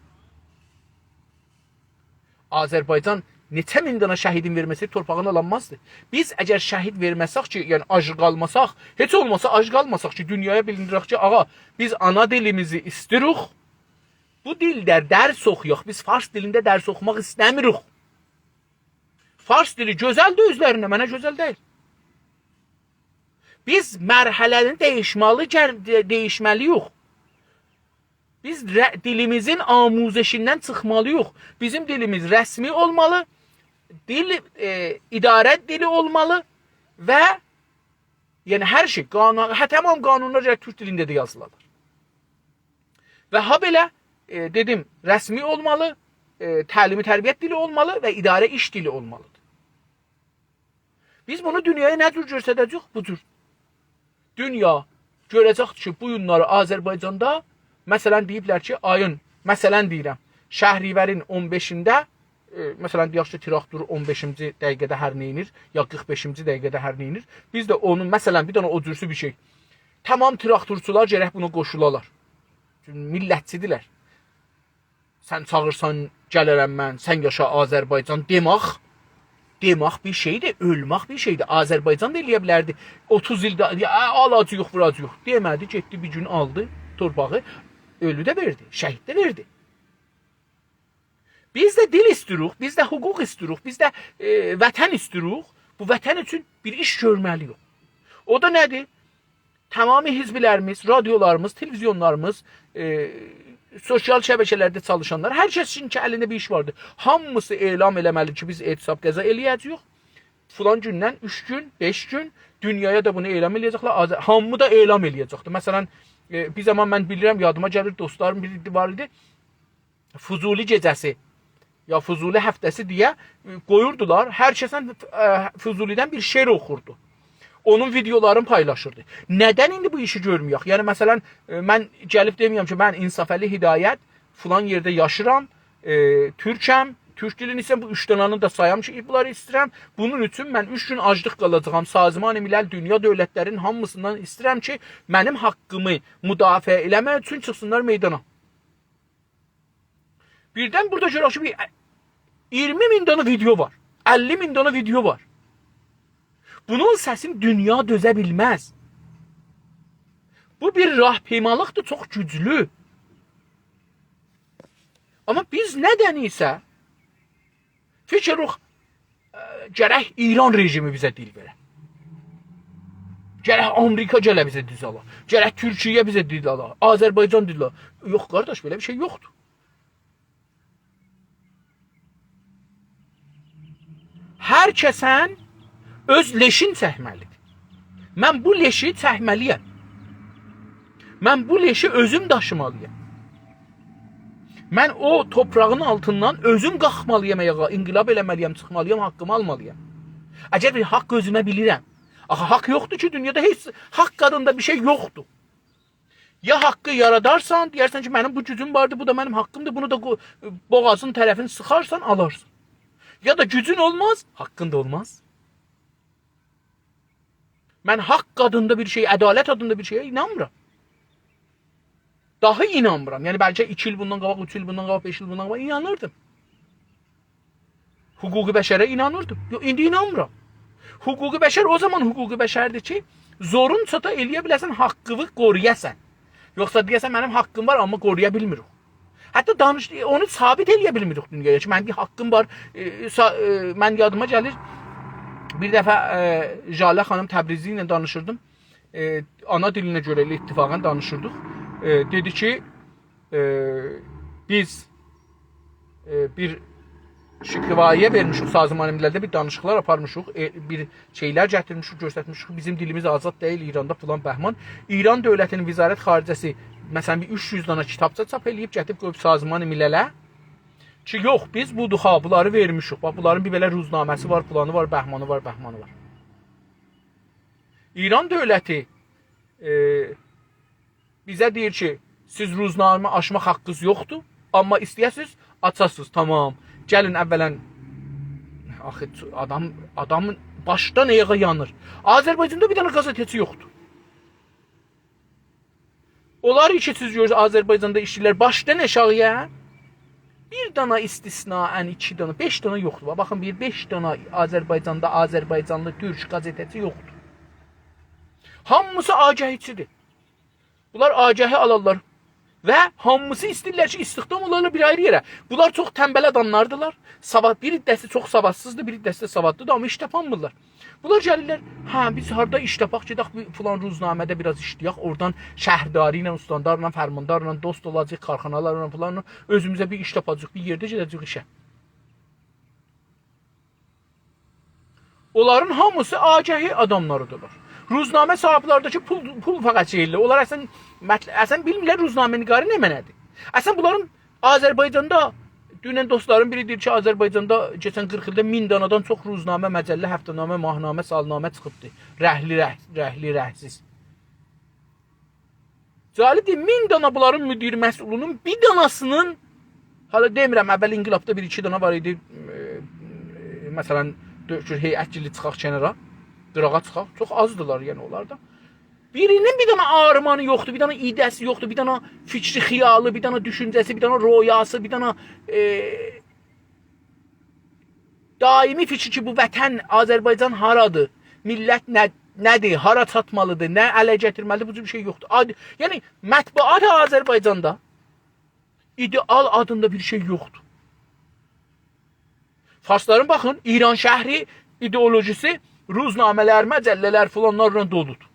Azərbaycan neçə min dənə şəhidin verməsi torpağına alınmazdı. Biz əgər şəhid verməsək ki, yəni ac qalmasaq, heç olmasa ac qalmasaq ki, dünyaya bilindirək ki, ağa, biz ana dilimizi istiruq, bu dildə dərs oxuyaq. Biz fars dilində dərs oxumaq istəmirik. Fars dili gözəldir özlərində, mənə gözəl deyil. Biz mərhələni dəyişməliyik. Biz dilimizin amuzəşindən çıxmalıyıq. Bizim dilimiz rəsmi olmalı, idarə dili olmalı və yəni hər şey, tamam qanunlar Türk dilində də yazılır. Və ha belə dedim, rəsmi olmalı, təlimi tərbiyyət dili olmalı və idarə iş dili olmalıdır. Biz bunu dünyaya nə cür göstərəcəyik? Bu cür. Dünya görəcək ki, bu günləri Azərbaycanda məsələn deyiblər ki, ayın, məsələn deyirəm, Şəhrivərin 15-də, məsələn deyək ki, traktor 15-ci dəqiqədə hər neyinir, ya 45-ci dəqiqədə hər neyinir. Biz də onun, məsələn, bir dənə o cürsü bir şey. Tamam traktorçular gərək buna qoşulalar. Millətçidirlər. Sən çağırsan, gələrəm mən, sən yaşa Azərbaycan demək bir şeydir, ölmək bir şeydir. Azərbaycan da eləyə bilərdi. 30 ildə alacağıq, vuracağıq. Demədi, getdi bir gün aldı torpağı, ölü də verdi, şəhid də verdi. Biz də dil istiyoruz, biz də hüquq istiyoruz, biz də vətən istiyoruz. Bu vətən üçün bir iş görməliyik. O da nədir? Tamamı hizbilərimiz, radiolarımız, televizyonlarımız, sosial şəbəkələrdə çalışanlar, hər kəsin ki, əlində bir iş vardır. Hamısı elam eləməli ki, biz etisab qəza eləyəcəyik. Filan gündən 3 gün, 5 gün dünyaya da bunu elam eləyəcəklər. Hamı da elam eləyəcəkdir. Məsələn, bir zaman mən bilirəm, yadıma gəlir, dostlarım biri var idi. Fuzuli gecəsi ya Fuzuli həftəsi deyə qoyurdular. Hər kəsən Fuzulidən bir şeir oxurdu. Onun videolarını paylaşırdı. Neden indi bu işi görmüyoruz? Yani mesela ben gelip demiyorum ki ben İnsafəli Hidayət filan yerde yaşıram, Türkəm, Türk dilini ise bu 3 dənanı da sayam ki, bunları istəyirəm. Bunun üçün mən 3 gün aclıq qalacağam. Sazman-ı Milal dünya dövlətlərinin hamısından istəyirəm ki, mənim haqqımı müdafiə eləmək üçün çıxsınlar meydana. Birdən burada görək ki, 20.000 dana video var, 50.000 dana video var. Bunun səsini dünya dözə bilməz. Bu bir rahpeymalıqdır, çox güclü. Amma biz nədən isə fikiririk, gərək İran rejimi bizə dil verə. Gərək Amerika gələ bizə dil ala. Gərək Türkiyə bizə dil ala. Azərbaycan dil ala. Yox qardaş, belə bir şey yoxdur. Hər kəsən öz leşin çəkməlidir. Mən bu leşi çəkməliyəm. Mən bu leşi özüm daşımalıyam. Mən o toprağın altından özüm qalxmalıyam ayağa, inqilab eləməliyəm, çıxmalıyam, haqqımı almalıyam. Əgər bir haqq özümə bilirəm. Axı haqq yoxdur ki, dünyada heç haqq adında bir şey yoxdur. Ya haqqı yaradarsan, deyərsən ki, mənim bu gücüm vardı, bu da mənim haqqımdır, bunu da boğazın tərəfini sıxarsan, alarsan. Ya da gücün olmaz, haqqın da olmaz. Mən haqq adında bir şey, ədalət adında bir şeye inanmıram. Daha inanmıram. Yəni bəlkə 2 il bundan qabaq, 3 il bundan qabaq, 5 il bundan qabaq inanırdım. Hüquqi bəşərə inanırdım. Yox, indi inanmıram. Hüquqi bəşər o zaman hüquqi bəşərdir ki, zorun çata eləyə biləsən, haqqını qoruyasan. Yoxsa deyəsən mənim haqqım var, amma qoruya bilmirik. Hətta onu sabit eləyə bilmirik dünyaya ki, mənim bir haqqım var. Mən yadıma gəlir, bir dəfə Jalə xanım Təbrizi ilə danışırdım. Ana dilinə görə ilə ittifaqən danışırdıq. Dedi ki, biz bir şikayəyə vermişik, Sazman-ı Miləldə bir danışıqlar aparmışıq, bir şeylər gətirmişik, göstərmişik. Bizim dilimiz azad deyil, İranda filan bəhman. İran dövlətinin Vizarət Xaricəsi məsələn bir 300 dana kitabça çap eləyib, gətirib qoyub Sazman-ı Milələ ki, yox, biz budur, bunları vermişik. Bax, bunların bir belə ruznaməsi var, planı var, bəhmanı var, bəhmanı var. İran dövləti bizə deyir ki, siz ruznamə aşmaq haqqınız yoxdur, amma istəyəsiniz, açasınız, tamam. Gəlin əvvələn, axı adamın başdan ayağa yanır. Azərbaycanda bir dənə qazetçi yoxdur. Onlar ki, siz görürsünüz, Azərbaycanda işçilər başdan aşağıya bir dana istisnaən 2 dana, 5 dana yoxdur. Baxın, 5 dana Azərbaycanda, Azərbaycanlı türk qazetçi yoxdur. Hamısı agahçidir. Bunlar agahı alarlar. Və hamısı istəyirlər ki, istihdam olarlar bir ayrı yerə. Bunlar çox tənbəl adamlardılar. Bir dəstə çox savadsızdır, bir dəstə savadlıdır, amma iş tapamırlar. Bunlar gəlirlər, hə biz harda iş tapaq, gedək filan ruznamədə biraz işləyək, oradan şəhrdari ilə, ustandarla, fərmandarla dost olacaq, karxanalarla filanla özümüzə bir iş tapacağıq, bir yerdə gedəcək işə. Onların hamısı agəhi adamlarıdırlar. Ruznamə sahiblərdəki pul fəqət şeyirlər. Onlar əsən bilmirlər ruznamə nigarı nə mənədir. Əsən bunların Azərbaycanda, dünən dostlarım biri deyir ki, Azərbaycanda keçən 40 ildə 1000 danadan çox ruznamə, məcəllə, həftənamə, mahnamə, salnamə çıxıbdır. Rəhli, rəhsiz. Cəlibdir, 1000 dana bunların müdiri məsulunun bir danasının, hala demirəm, əvvəl İnqilabda 1-2 dana var idi, məsələn, heyətçili çıxaq kənara, qırağa çıxaq, çox azdılar yəni onlarda. Birinin bir dana armanı yoxdur, bir dana idəsi yoxdur, bir dana fikri xiyalı, bir dana düşüncəsi, bir dana royası, bir dana daimi fikri ki, bu vətən, Azərbaycan haradır, millət nədir, hara çatmalıdır, nə ələ gətirməlidir, bu cür bir şey yoxdur. Yəni, mətbuat Azərbaycanda ideal adında bir şey yoxdur. Farsların baxın, İran şəhri ideolojisi ruznamələr, məcəllələr filanlarla doludur.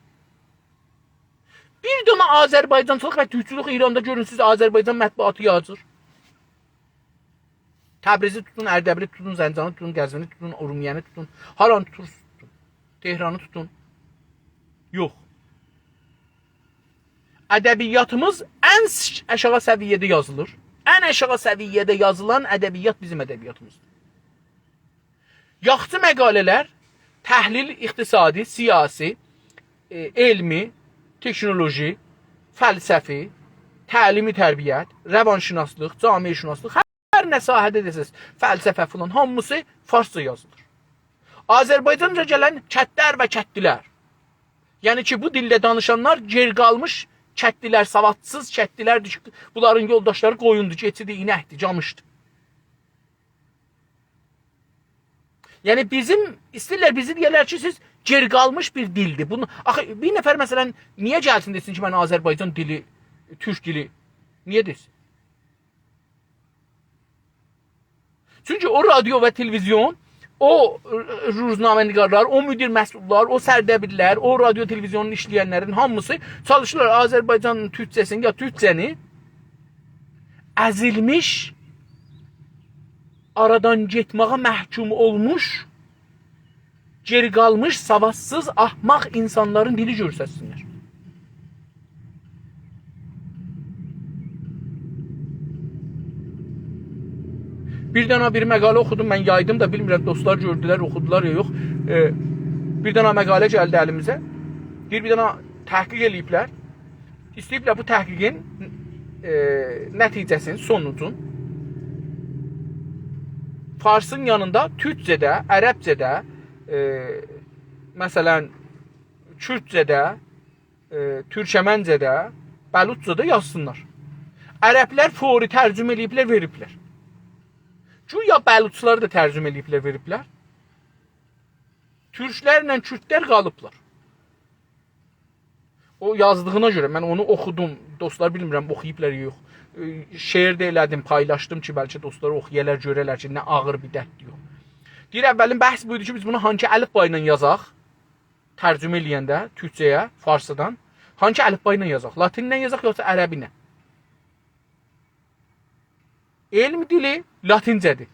Bir dana Azərbaycançılıq və türkçülük İranda görünsüz Azərbaycan mətbuatı yazır. Təbrizi tutun, Ərdəbili tutun, Zəncanı tutun, Qəzvini tutun, Urmiyəni tutun, haranı tutursunuz tutun, Tehranı tutun. Yox. Ədəbiyyatımız ən aşağı səviyyədə yazılır. Ən aşağı səviyyədə yazılan ədəbiyyat bizim ədəbiyyatımızdır. Yaxçı məqalələr, təhlil iqtisadi, siyasi, elmi, teknoloji, fəlsəfi, təlimi tərbiyyət, rəvanşünaslıq, camiyyəşünaslıq, hər nə sahədə desəz, fəlsəfə filan, hamısı farsça yazılır. Azərbaycanca gələn kətlər və kətdilər. Yəni ki, bu dildə danışanlar ger qalmış kətdilər, savadsız kətdilərdir ki, bunların yoldaşları qoyundur, keçidir, inəkdir, camışdır. Yəni istəyirlər bizi deyirlər ki, siz ger qalmış bir dildir. Bunu axı bir nəfər məsələn niyə gəlsin desin ki, mən Azərbaycan dili, türk dili niyə desin? Çünki o radio və televizyon, o ruznamenigarlar, o müdir məsullar, o sərdəbirlər, o radio televizyonun işləyənlərin hamısı çalışırlar Azərbaycanın türkçəsini ya türkçəni əzilmiş, aradan getməyə məhkum olmuş, geri qalmış, savadsız, ahmaq insanların dili görsəsinlər. Bir dana bir məqalə oxudum, mən yaydım da bilmirəm, dostlar gördülər, oxudular ya yox. Bir dana məqalə gəldi əlimizə. Bir dana təhqiq eləyiblər. İstəyiblər bu təhqiqin nəticəsini, sonucun Farsın yanında türkcədə, ərəbcədə, məsələn, kürtcədə, türkəməncədə, bəlutcada yazsınlar. Ərəblər fori tərcümə eləyiblər, veriblər. Güya bəlutçuları da tərcümə eləyiblər, veriblər. Türklərlə kürtlər qalıblar. O yazdığına görə mən onu oxudum. Dostlar bilmirəm oxuyublar yox. Şeir də elədim, paylaşdım ki, bəlkə dostlar oxuyarlar, görərlər ki, nə ağır bir dərddir yox. Deyir, əvvəlin bəhs buydu ki, biz bunu hangi əlifba ilə yazaq? Tərcümə eləyəndə türkçəyə, farsıdan. Hangi əlifba ilə yazaq? Latinlə yazaq, yoxsa ərəbi ilə? Elm dili latincədir.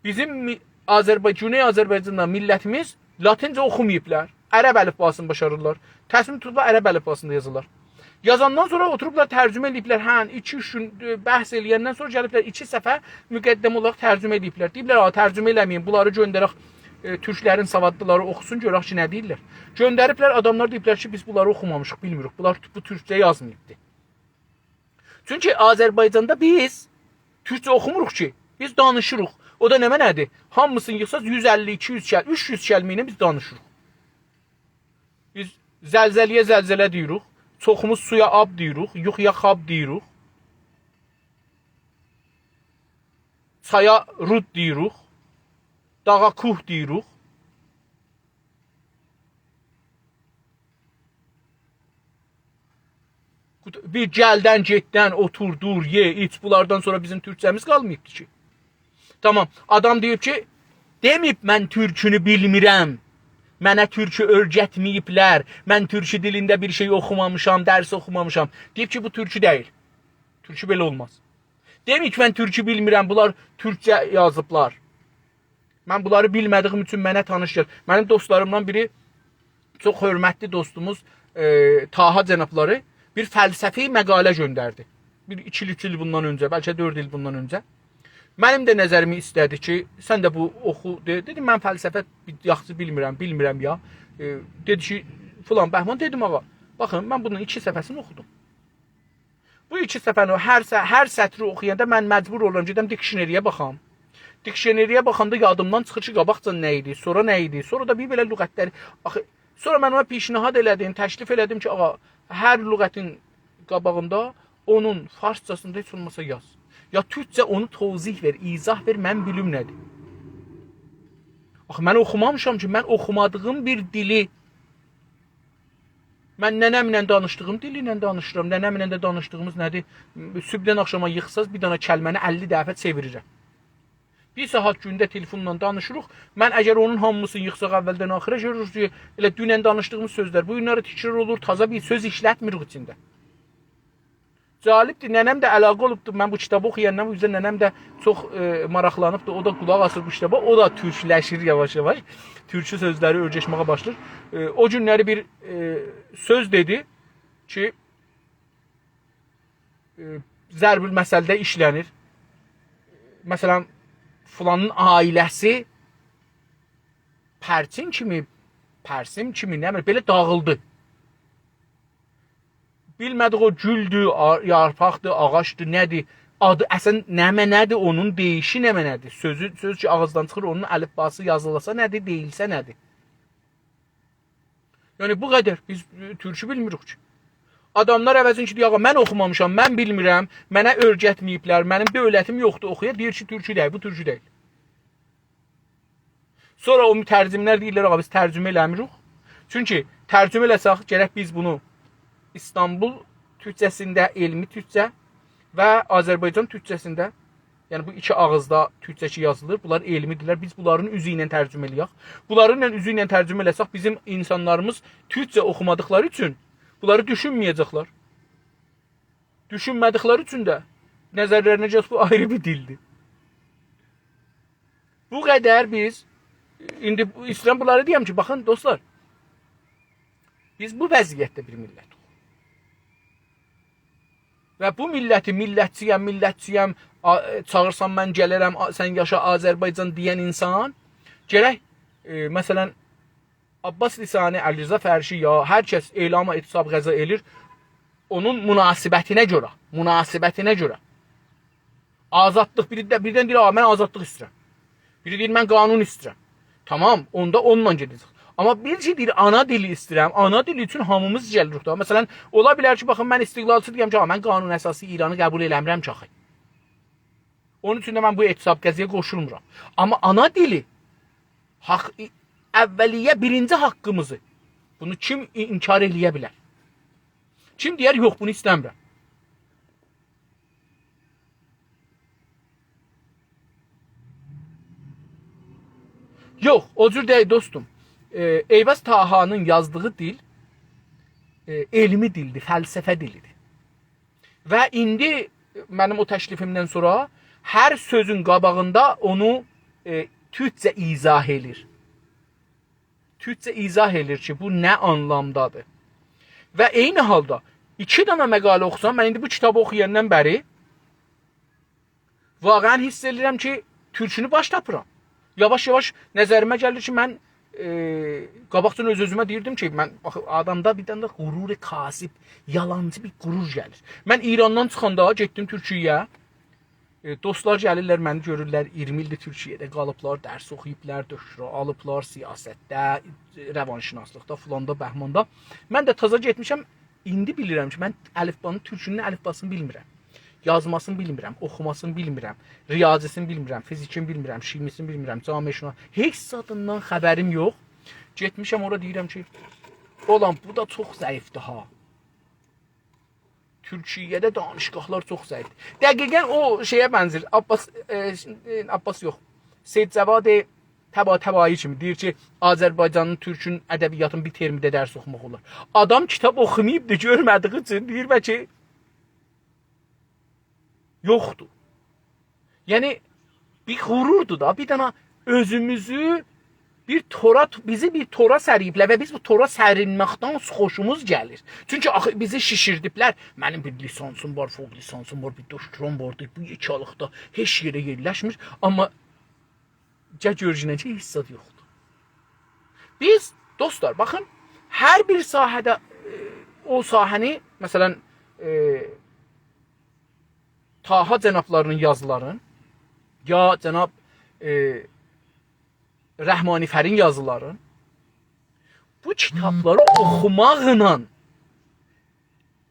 Bizim Güney Azərbaycanda millətimiz latincə oxumayıblar. Ərəb əlifbasını başarırlar. Təsmin tutublar, ərəb əlifbasında yazırlar. Yazandan sonra oturublar, tərcümə ediblər. Hə, 2-3 gün bəhs eləyəndən sonra gəliblər 2 səfə müqəddəm olaraq tərcümə ediblər. Deyiblər, tərcümə eləməyin, bunları göndərək türklərin savadlıları oxusun, görək ki, nə deyirlər. Göndəriblər, adamlar deyiblər ki, biz bunları oxumamışıq, bilmirik. Bunlar bu türkçə yazmayıbdır. Çünki Azərbaycanda biz türkçə oxumuruq ki, biz danışırıq. O da nə mənədir? Hamısını yığsaz 150, 200 kəlmə, 300 kəlmə ilə biz danışırıq. Biz zəlzəliyə zəlzələ deyirik. Çoxumuz suya ab deyirik, yuxuya xab deyirik. Çaya rud deyirik. Dağa kuh deyirik. Bir gəldən, getdən, otur, dur, ye, iç. Bunlardan sonra bizim türkçəmiz qalmayıbdı ki. Tamam, adam deyib ki, deməyib mən türkünü bilmirəm. Mənə türkü öyrətməyiblər. Mən türkü dilində bir şey oxumamışam, dərs oxumamışam. Deyib ki, bu türkü deyil. Türkü belə olmaz. Deməyib ki, mən türkü bilmirəm. Bunlar türkçə yazıblar. Mən bunları bilmədiyim üçün mənə tanış gəl. Mənim dostlarımdan biri, çox hörmətli dostumuz Taha cənabları bir fəlsəfi məqalə göndərdi. Bir 2-3 il bundan öncə, bəlkə 4 il bundan öncə. Mənim də nəzərimi istədi ki, sən də bu oxu. Dedim, mən fəlsəfə yaxşı bilmirəm ya. Dedi ki, filan Bəhman, dedim ağa, baxın, mən bunun 2 səfəsini oxudum. Bu 2 səfəni hər sətri oxuyanda mən məcbur oluram, gedəm dikşineriyə baxam. Dikşineriyə baxanda yadımdan çıxır ki, qabaqca nə idi, sonra nə idi, sonra da bir belə lüğətləri. Sonra mən ona pişnihad elədim, təklif elədim ki, ağa, hər lüğətin qabağında onun farsçasında heç olmasa yaz. Ya türkçə onu tozih ver, izah ver, mən bilim nədir. Axı, mən oxumamışam ki, mən oxumadığım bir dili, mən nənəmlə danışdığım dili ilə danışıram. Nənəmlə də danışdığımız nədir? Sübdən axşama yıxsaz bir dana kəlməni 50 dəfə çevirirəm. Bir saat gündə telefonla danışırıq. Mən əgər onun hamısını yıxsaq əvvəldən axıra görürük ki, elə dünən danışdığımız sözlər, bu günləri təkrar olur, taza bir söz işlətmirik içində. Cəlibdir, nənəm də əlaqə olubdur. Mən bu kitabı oxuyandan bu yüzden nənəm də çox maraqlanıbdır. O da qulaq asır bu kitaba. O da türkləşir yavaş-yavaş. Türkçü sözləri öyrəşməyə başlayır. O günləri bir söz dedi ki, zərbül məsələdə işlənir. Məsələn, filanın ailəsi Pərsim kimi, nə bilir, belə dağıldı. Bilmədik o güldür, yarpaqdır, ağaçdır, nədir? Adı əsən nədir, onun deyişi nədir? Söz ki, ağızdan çıxır, onun əlifbası yazılasa nədir, deyilsə nədir? Yəni, bu qədər. Biz türkü bilmirik ki. Adamlar əvəzin ki, deyək, mən oxumamışam, mən bilmirəm, mənə öyrətməyiblər, mənim dövlətim yoxdur oxuya, deyir ki, türkü deyil, bu türkü deyil. Sonra o mütərzimlər deyirlər, biz tərcümə eləmirik. Çünki tərcümə eləsək, gərək biz bunu İstanbul türkçəsində, elmi türkçə və Azərbaycan türkçəsində, yəni bu 2 ağızda türkçə ki yazılır, bunlar elmidirlər. Biz bunların üzü ilə tərcümə eləyək. Bunların üzü ilə tərcümə eləsək, bizim insanlarımız türkçə oxumadıkları üçün bunları düşünməyəcəklər. Düşünmədikləri üçün də nəzərlərinə gəlir, bu ayrı bir dildir. Bu qədər biz, indi istəyirəm bunları deyəm ki, baxın dostlar, biz bu vəziyyətdə bir millət. Və bu milləti millətçiyəm, çağırsam mən gələrəm, sən yaşa Azərbaycan deyən insan, gərək, məsələn, Abbas Lisani, Əlirza Fərşi ya hər kəs elama etisab qəza elir, onun münasibətinə görə. Azadlıq, birdən deyir, mən azadlıq istəyirəm. Biri deyir, mən qanun istəyirəm. Tamam, onda onunla gedəcək. Amma bir şey deyir, ana dili istəyirəm. Ana dili üçün hamımız gəlirik da. Məsələn, ola bilər ki, baxın, mən istiqlalçı deyəm ki, mən qanun əsası İranı qəbul eləmirəm ki, axı. Onun üçün də mən bu etisab qəziyə qoşulmuram. Amma ana dili, əvvəliyyə birinci haqqımızı, bunu kim inkar eləyə bilər? Kim deyər, yox, bunu istəmirəm. Yox, o cür deyil, dostum. Eyvaz Tahanın yazdığı dil elmi dildir, fəlsəfə dilidir. Və indi mənim o təklifimdən sonra hər sözün qabağında onu türkcə izah edir. Türkcə izah edir ki, bu nə anlamdadır. Və eyni halda 2 dana məqalə oxusam, mən indi bu kitabı oxuyandan bəri vaqəən hiss edirəm ki, türkünü baş tapıram. Yavaş-yavaş nəzərimə gəlir ki, mən qabaqcan öz-özümə deyirdim ki, mən adamda bir dənə qurur kasib, yalancı bir qurur gəlir. Mən İrandan çıxanda getdim Türkiyəyə. Dostlar gəlirlər, məni görürlər, 20 ildir Türkiyədə qalıblar, dərs oxuyublar, döşrə alıblar siyasətdə, rəvanşünaslıqda, fulanda, bəhmanda. Mən də taza getmişəm, indi bilirəm ki, mən əlifbanın, türkünün əlifbasını bilmirəm. Yazmasını bilmirəm, oxumasını bilmirəm, riyazisini bilmirəm, fizikini bilmirəm, şimisini bilmirəm, camiyyəşuna. Heç zadından xəbərim yox. Getmişəm ora deyirəm ki, olan bu da çox zəifdir ha. Türkiyədə danışıqlar çox zəifdir. Dəqiqən o şeyə bənzər. Abbas yox. Seyid Cəvad təbai kimi deyir ki, Azərbaycanın, türkün, ədəbiyyatın bir termdə dərs oxumaq olar. Adam kitab oxumayıbdır, görmədiyi üçün deyir ki, yoxdur. Yəni bir qürurdur da, bir dənə özümüzü bizi bir tora səriblər və biz bu tora sərilməkdən xoşumuz gəlir. Çünki axı bizi şişirdiblər. Mənim bir lisansım var, fوق lisansım var, bir doktoram var, bu yekəlıqda heç yerə yerləşmir, amma görünəcək hissat yoxdur. Biz dostlar, baxın, hər bir sahədə o sahəni, məsələn, Taha cənablarının yazıların, ya cənab Rəhmani Fərin yazıların, bu kitabları oxumaqla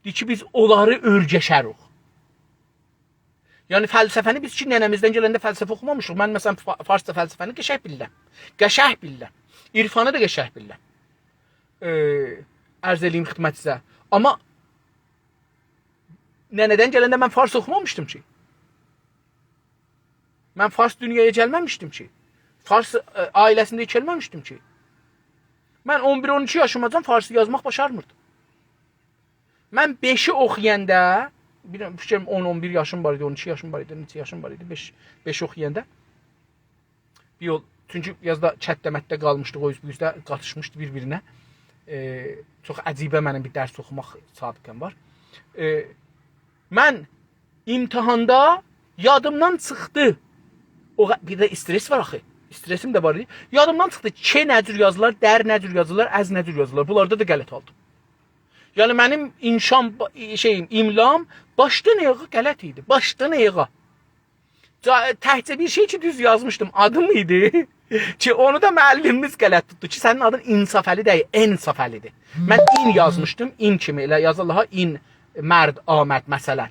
ki, biz onları örgəşərik. Yəni fəlsəfəni biz ki, nənəmizdən gələndə fəlsəfə oxumamışıq. Mən məsələn farsça fəlsəfəni qəşəng bilirəm. Qəşəng bilirəm. İrfanı da qəşəng bilirəm. Ərz eləyim xidmətinizə. Amma nənədən gələndə mən fars oxumamışdım ki. Mən fars dünyaya gəlməmişdim ki. Fars ailəsində gəlməmişdim ki. Mən 11-12 yaşımacan farsı yazmaq başarmırdım. Mən 5-i oxuyanda, 10-11 yaşım var idi, 12 yaşım var idi, neçə yaşım var idi, 5 oxuyanda. Bir yol, çünki yazda çətdə-mətdə qalmışdıq, o yüzdə qatışmışdı bir-birinə. Çox əcibə mənim bir dərs oxumaq sabiqəm var. Mən imtihanda yadımdan çıxdı. Bir də stres var axı. Stresim də var idi. Yadımdan çıxdı. K nə cür yazılar, dər nə cür yazılar, əz nə cür yazılar. Bunlarda da qələt aldım. Yəni mənim imlam başdan ayağa qələt idi. Başdan ayağa. Təhcə bir şey ki düz yazmışdım. Adım idi. Ki onu da müəllimimiz qələt tutdu ki, sənin adın İnsafəli deyil, Ensafəlidir. Mən in yazmışdım. İn kimi elə yazırlar. İn mərd Ahməd məsələn.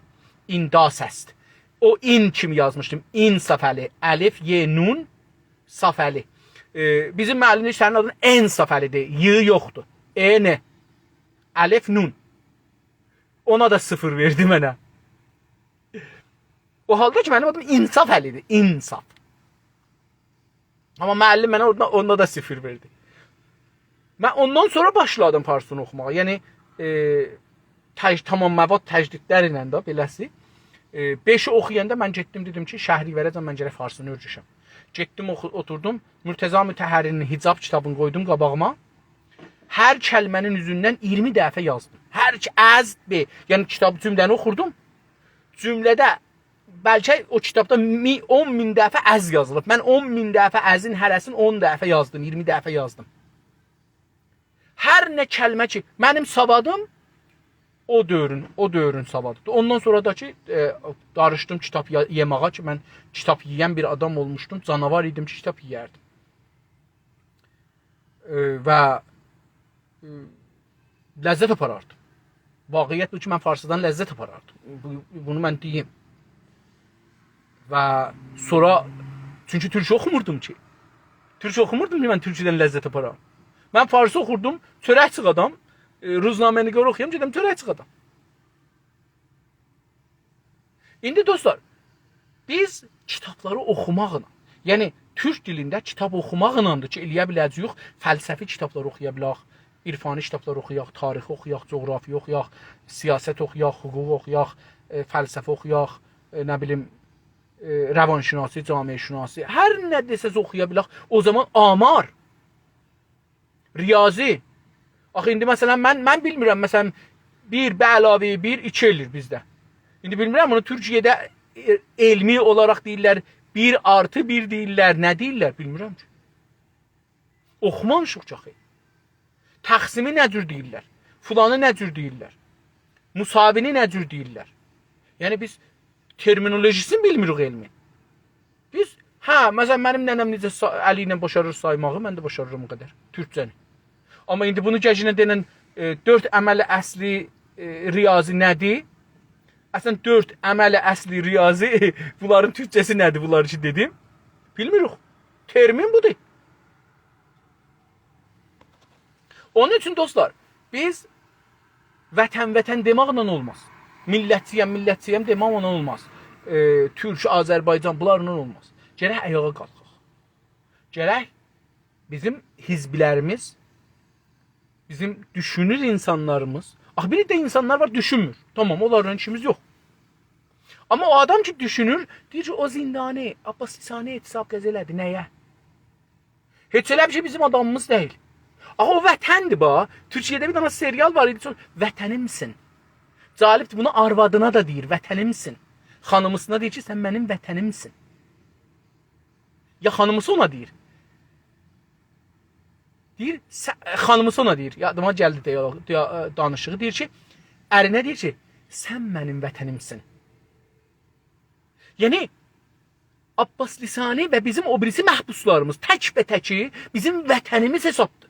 İnda səsdir. O in kimi yazmışdım. İnsafəli. Əlif, Y, nun, Safəli. Bizim müəllimimiz sənin adın Ensafəlidir. Y yoxdur. N. Əlif, nun. Ona da 0 verdi mənə. O halda ki, mənim adım İnsafəlidir. İnsaf. Amma müəllim mənə onda da 0 verdi. Mən ondan sonra başladım farsını oxumağa. Yəni, tamam məbad təcdidlər ilə də beləsi. 5-i oxuyanda mən getdim, dedim ki, şəhri verəcəm, mən gərək farsını örgüşəm. Getdim, oturdum, Mürtəza Mütəhərrinin Hicab kitabını qoydum qabağıma. Hər kəlmənin üzündən 20 dəfə yazdım. Hər əz, yəni kitabı cümləni oxurdum. Cümlədə bəlkə o kitabda 10.000 dəfə əz yazılıb. Mən 10.000 dəfə əzin hərəsini 10 dəfə yazdım, 20 dəfə yazdım. Hər nə kəlmə ki, mənim savadım o dövrün savadıdır. Ondan sonra da ki, darışdım kitab yemağa ki, mən kitab yiyən bir adam olmuşdum. Canavar idim ki, kitab yiyərdim. Və ləzzət aparardım. Vaqiyyət bu ki, mən farsıdan ləzzət aparardım. Bunu mən deyim. Və sonra, çünki türkçə oxumurdum ki. Türkçə oxumurdum ki, mən türkçədən ləzzət aparam. Mən farsı oxurdum, çörək çıxadam. Ruznaməni görə oxuyam, gedəm çörək çıxadam. İndi dostlar, biz kitabları oxumaqla, yəni türk dilində kitab oxumaqlandır ki, eləyə biləcəyik, fəlsəfi kitablar oxuya bilək, irfani kitablar oxuyaq, tarixi oxuyaq, coğrafi oxuyaq, siyasət oxuyaq, hüquq oxuyaq, fəlsəfə oxuyaq, nə bilim, rəvanşünasi, camiyyəşünasi, hər nə desəz oxuya bilək. O zaman amar, riyazi. Axı indi məsələn mən bilmirəm, məsələn 1 əlavə 1 2 eləyir bizdə. İndi bilmirəm bunu Türkiyədə elmi olaraq deyirlər, 1 + 1 deyirlər, nə deyirlər bilmirəm ki. Oxumamışıq ki axı. Təqsimi nə cür deyirlər? Fulanı nə cür deyirlər? Musavini nə cür deyirlər? Yəni biz terminolojisini bilmirik elmi. Biz məsələn mənim nənəm necə əli ilə başarır saymağı, mən də başarırım o qədər türkcəni. Amma indi bunu gəcinə denən 4 əməli əsli riyazi nədir? Əslən 4 əməli əsli riyazi bunların türkçəsi nədir bunlar için dedim? Bilmirik. Termin budur. Onun üçün dostlar, biz vətən deməklə olmaz. millətçiyəm deməm ona olmaz. Türk, Azərbaycan bunlarla olmaz. Gərək ayağa qalxaq. Gərək bizim hizblərimiz, bizim düşünür insanlarımız, bir də insanlar var düşünmür. Tamam, onlarla işimiz yox. Amma o adam ki düşünür, deyir ki o zindani, Abbas Lisani etisab qəzələdi, nəyə? Heç elə bir şey bizim adamımız deyil. Aha o vətəndir ba. Türkiye'de bir tane serial var idi. Vətənimsin. Calipdir, bunu arvadına da deyir, vətənimsin. Xanımısına deyir ki sen benim vətənimsin. Ya xanımısı ona deyir. Deyir, xanımısı ona deyir. Yadıma gəldi deyə danışığı. Deyir ki, ərinə deyir ki, sən mənim vətənimsin. Yəni, Abbas Lisani və bizim o birisi məhbuslarımız tək və təki bizim vətənimiz hesabdır.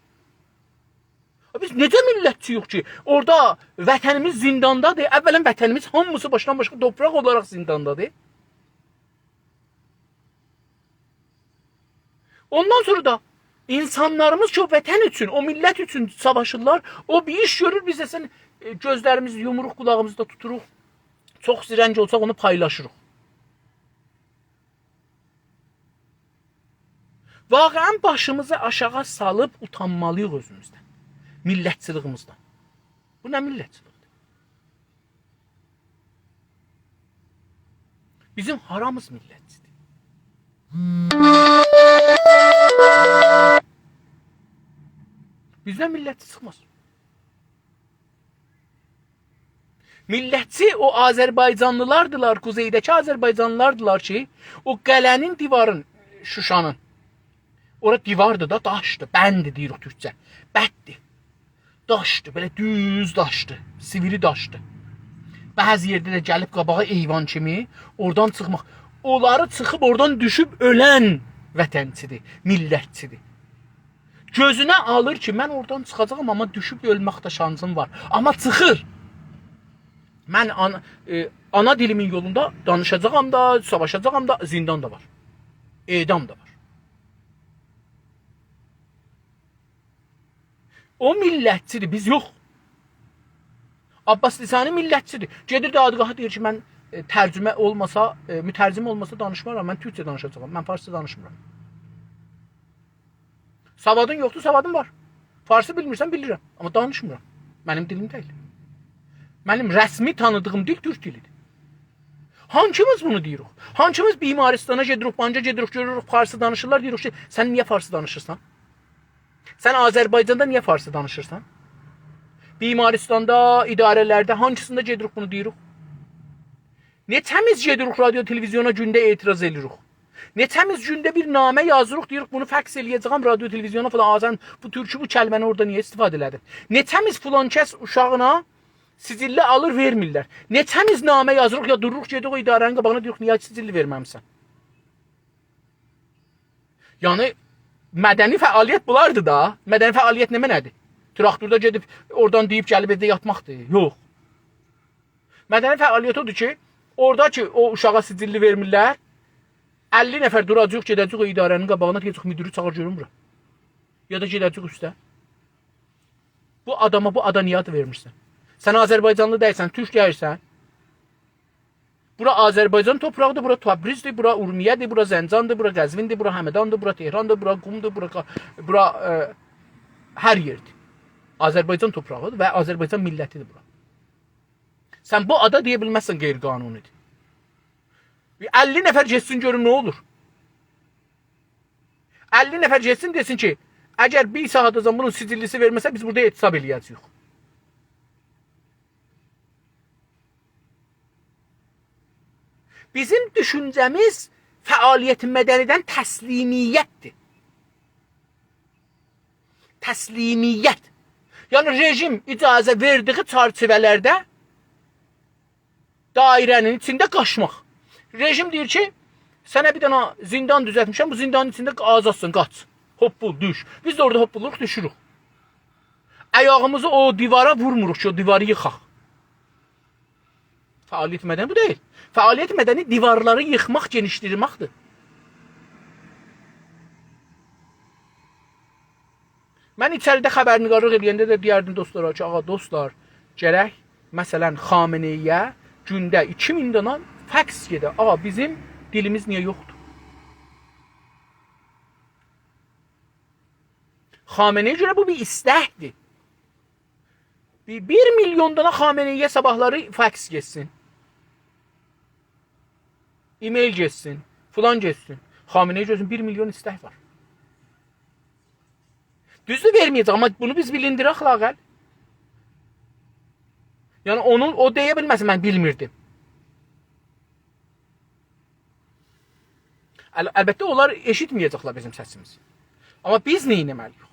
Biz necə millətçiyik ki, orada vətənimiz zindandadır. Əvvələn vətənimiz hamısı başdan başqa topraq olaraq zindandadır. Ondan sonra da insanlarımız ki o vətən üçün, o millət üçün savaşırlar. O bir iş görür, biz də sən gözlərimizi yumuruq, qulağımızda tuturuq. Çox zirənc olsaq onu paylaşırıq. Vaqəən başımızı aşağı salıb utanmalıyıq özümüzdən. Millətçiliğimizdən. Bu nə millətçilikdir? Bizim haramız millətçidir. Bizdən millətçi çıxmaz. Millətçi o Azərbaycanlılardılar, kuzeydəki Azərbaycanlılardılar ki, o qələnin divarın, Şuşanın, orada divardı da daşdı, bəndi deyirik türkçə, bətdir. Daşdı, belə düz daşdı, sivri daşdı. Bəzi yerdə də gəlib qabağa eyvan kimi oradan çıxmaq. Onları çıxıb oradan düşüb ölən vətənçidir, millətçidir. Gözünə alır ki, mən oradan çıxacağım, amma düşüb ölməkdə şansım var. Amma çıxır. Mən ana dilimin yolunda danışacağam da, savaşacağam da, zindan da var. Edam da var. O millətçidir, biz yox. Abbas Lisani millətçidir. Gedir dadqaha deyir ki, mən tərcümə olmasa, mütərzim olmasa danışmaram, mən türkçə danışacağam, mən farsça danışmıram. Savadın yoxdur, savadım var. Farsı bilmirsən, bilirəm, amma danışmıram. Mənim dilim deyil. Mənim rəsmi tanıdığım dil türk dilidir. Hankımız bunu deyirik? Hankımız Bimaristana gedirik, Banca gedirik, görürük, farsı danışırlar, deyirik ki, sən niyə farsı danışırsan? Sən Azərbaycanda niyə farsı danışırsan? Bimaristanda, idarələrdə, hansında gedirik bunu deyirik? Neçəmiz gedirik radyo, televizyona gündə etiraz edirik? Neçəmiz gündə bir namə yazırıq, deyirik bunu fəks eləyəcəm radyo, televizyona falan. Azən bu türkü, bu kəlməni orada niyə istifadə elədin? Neçəmiz filan kəs uşağına sicilli alır, vermirlər. Neçəmiz namə yazırıq, ya dururuq, gedirik o idarənin qabağına deyirik, niyə sicilli verməmsən? Yəni, mədəni fəaliyyət bulardı da. Mədəni fəaliyyət nə mənədir? Traktorda gedib oradan deyib gəlib evdə yatmaqdır. Yox. Mədəni fəaliyyət odur ki, orada ki o uşağa sicilli vermirlər, 50 nəfər duracaq, gedəcək o idarənin qabağına, deyəcək müdürü çağır görün bura. Ya da gedəcək üstə. Bu adama bu ada niyə adı vermirsən? Sən Azərbaycanlı deyilsən, türk deyilsən. Bura Azərbaycan toprağıdır, bura Təbrizdir, bura Urmiyədir, bura Zəncandır, bura Qəzvindir, bura Həmədandır, bura Tehrandır, bura Qumdur, bura hər yerdir. Azərbaycan toprağıdır və Azərbaycan millətidir bura. Sən bu ada deyə bilməzsən qeyri-qanunidir. 50 nəfər getsin görün nə olur? 50 nəfər getsin desin ki, əgər bir saatdan bunun sicillisi verməsə biz burada etisab eləyəcəyik. Bizim düşüncəmiz fəaliyyətin mədənidən təslimiyyətdir. Təslimiyyət. Yəni rejim icazə verdiyi çərçivələrdə dairənin içində qaçmaq. Rejim deyir ki, sənə bir dənə zindan düzəltmişəm, bu zindanın içində azadsan, qaç. Hoppul, düş. Biz də orada hoppuluruq, düşürük. Ayağımızı o divara vurmuruq ki, o divarı yıxaq. Fəaliyyət mədəni bu deyil. Fəaliyyət mədəni divarları yıxmaq, genişdirməkdir. Mən içəridə xəbərini qarıq eləyəndə də deyərdim dostlara ki, ağa, dostlar, gərək, məsələn, Xameneyə gündə 2000 dana faks gedir. Ağa bizim dilimiz niyə yoxdur? Xameneyə görə bu bir istəkdir. 1 milyon dana Xameneyə sabahları faks geçsin. E-mail geçsin. Falan geçsin. Xameneyə gözün 1 milyon istək var. Düzdür verməyəcək amma bunu biz bilindirək lağəl. Yəni o deyə bilməsin mən bilmirdim. Əlbəttə onlar eşitməyəcəklər bizim səsimizi. Amma biz nə etməliyik?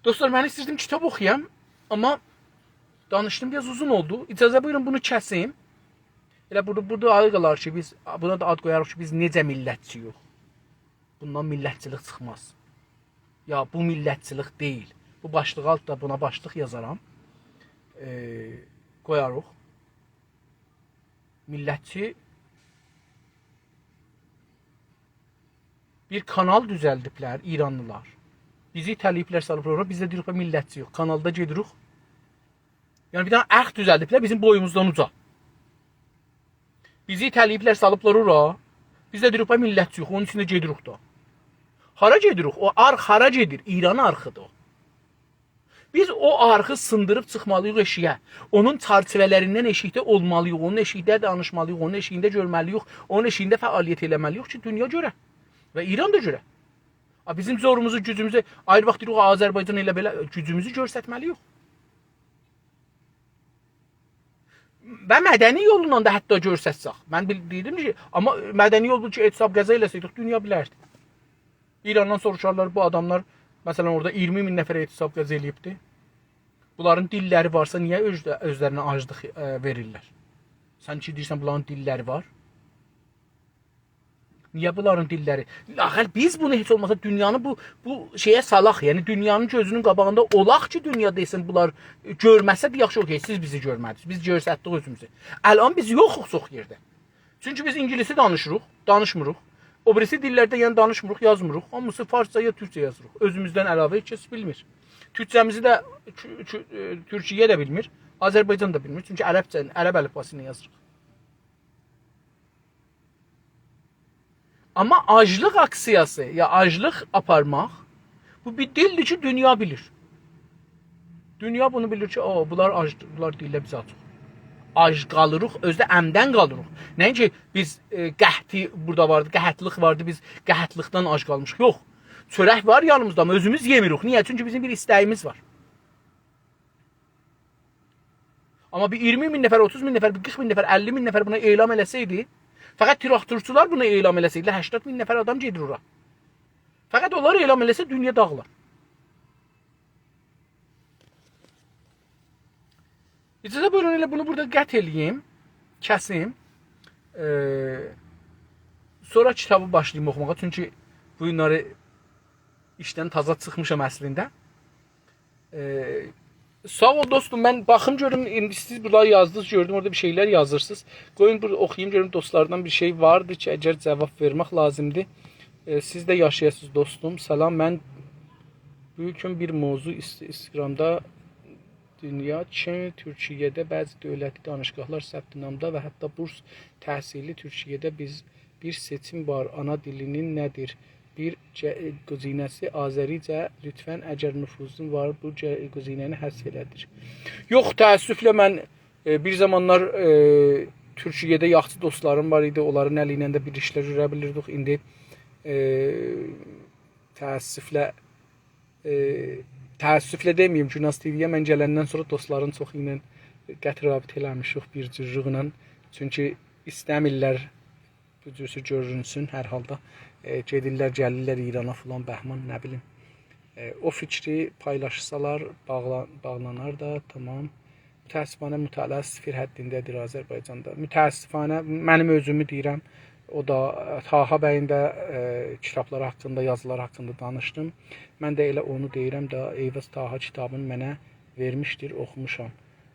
Dostlar, mən istəyirdim kitab oxuyam, amma danışdım biraz uzun oldu. İcazə buyurun bunu kəsim. Elə burada adı qalar ki, biz buna da ad qoyarıq ki, biz necə millətçiyik. Bundan millətçilik çıxmaz. Ya bu millətçilik deyil. Bu başlığı altda buna başlıq yazaram. Qoyarıq. Millətçi bir kanal düzəldiblər İranlılar. Bizi itəliyiblər salıblar ora. Biz də deyirik millətçi yox. Kanalda gedirik. Yəni bir dənə ərq düzəldiblər bizim boyumuzdan uca. Bizi itəliyiblər salıblar ora. Biz də deyirik millətçi yox. Onun içində gedirik da. Hara gedirik? O arx hara gedir? İran arxıdır o. Biz o arxı sındırıb çıxmalıyıq eşiyə. Onun çərçivələrindən eşikdə olmalıyıq. Onun eşikdə danışmalıyıq. Onun eşiyində görməliyik. Onun eşiyində fəaliyyət eləməliyik ki, dünya görə. Və İran da görə. Bizim zorumuzu, gücümüzü, ayrı vaxt deyirik, Azərbaycan elə belə gücümüzü göstərməliyik. Və mədəni yolla da hətta göstərsək. Mən deyirdim ki, amma mədəni yol bu ki, etisab qəza eləsəydik, dünya bilərdi. İrandan soruşarlar, bu adamlar, məsələn, orada 20 min nəfərə etisab qəza eləyibdi. Bunların dilləri varsa, niyə özlərinə aclıq verirlər? Sən ki, deyirsən, bunların dilləri var. Niyə bunların dilləri? Axır biz bunu heç olmasa dünyanı bu şeyə salaq, yəni dünyanın gözünün qabağında olaq ki, dünya desin bunlar görməsə də yaxşı okey, siz bizi görmədiniz. Biz göstərdik özümüzü. Ələn biz yoxuq çox yerdə. Çünki biz ingilisi danışırıq, danışmırıq. O birisi dillərdə yəni danışmırıq, yazmırıq. Hamısı farsça ya türkçə yazırıq. Özümüzdən əlavə heç kəs bilmir. Türkçəmizi də Türkiyə də bilmir, Azərbaycan da bilmir. Çünki ərəb əlifbası ilə yazırıq. Amma aclıq aksiyası ya aclıq aparmaq bu bir dildir ki, dünya bilir. Dünya bunu bilir ki, bunlar acdır, bunlar dillə biz acıq. Ac qalırıq, özdə əmdən qalırıq. Nəinki biz qəhti burada vardı, qəhətlik vardı, biz qəhətlikdən ac qalmışıq. Yox, çörək var yanımızda, amma özümüz yemirik. Niyə? Çünki bizim bir istəyimiz var. Amma bir 20 min nəfər, 30 min nəfər, 40 min nəfər, 50 min nəfər buna elam eləsəydi, fəqət traktorçular bunu elam eləsəydilər, 80 min nəfər adam gedir ora. Fəqət onlar elam eləsə, dünya dağılar. İcazə buyurun elə bunu burada qət eləyim, kəsim. Sonra kitabı başlayayım oxumağa, çünki bu günləri işdən taza çıxmışam əslində. Sağ ol dostum, mən baxım görüm, indi siz burada yazdınız, gördüm orada bir şeylər yazırsınız. Qoyun burada oxuyayım görüm dostlardan bir şey vardı ki, əgər cavab vermək lazımdır. Siz də yaşayasınız dostum. Salam, mən bugün bir mövzu Instagramda dünya ki, Türkiyədə bəzi dövlətli danışqahlar səbtinamda və hətta burs təhsili Türkiyədə bir seçim var. Ana dilinin nədir? Bir qozinəsi Azəricə, lütfən əgər nüfuzun var, bu qozinəni həsf elədir. Yox, təəssüflə mən bir zamanlar Türkiyədə yaxşı dostlarım var idi, onların əli ilə də bir işlər görə bilirdik. İndi təəssüflə deməyim, Günas TV-yə mən gələndən sonra dostların çoxu ilə qət rabitə eləmişik bir cürrüqlə. Çünki istəmirlər bu cürsə görünsün hər halda. Gedirlər, gəlirlər İrana filan, Bəhman, nə bilim. O fikri paylaşsalar, bağlanar da, tamam. Mütəəssifanə mütaliə sıfır həddindədir Azərbaycanda. Mütəəssifanə, mənim özümü deyirəm, o da Taha bəyin də kitabları haqqında, yazıları haqqında danışdım. Mən də elə onu deyirəm də, Eyvaz Taha kitabını mənə vermişdir, oxumuşam.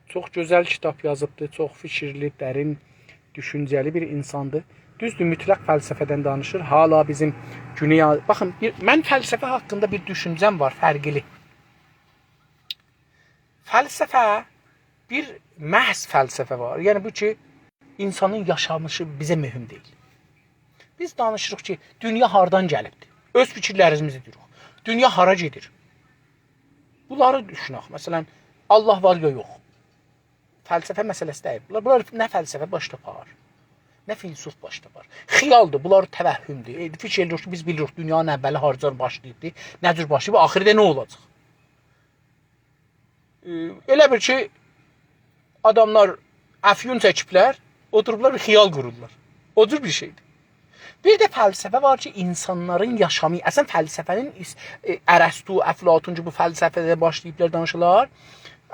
Çox gözəl kitab yazıbdır, çox fikirli, dərin, düşüncəli bir insandır. Düzdür, mütləq fəlsəfədən danışır. Hala bizim dünya... Baxın, mən fəlsəfə haqqında bir düşüncəm var, fərqli. Fəlsəfə bir məhz fəlsəfə var. Yəni bu ki, insanın yaşamışı bizə mühüm deyil. Biz danışırıq ki, dünya hardan gəlibdir? Öz fikirlərimizi deyirik. Dünya hara gedir? Bunları düşünək. Məsələn, Allah var ya yox. Fəlsəfə məsələsi deyil. Bunlar nə fəlsəfə baş tapar, nə filsuf baş tapar. Xiyaldır, bunlar təvəhhümdür. Fikir edirik ki, biz bilirik dünyanın əvvəli hardan başlayıbdır, nə cür başlayıb, axirdə nə olacaq? Elə bir ki, adamlar əfyun çəkiblər, oturublar bir xiyal qururlar. O cür bir şeydir. Bir də fəlsəfə var ki, insanların yaşamı, əslən fəlsəfənin Ərəstu, Əflatuncu bu fəlsəfədə başlayıblar danışırlar.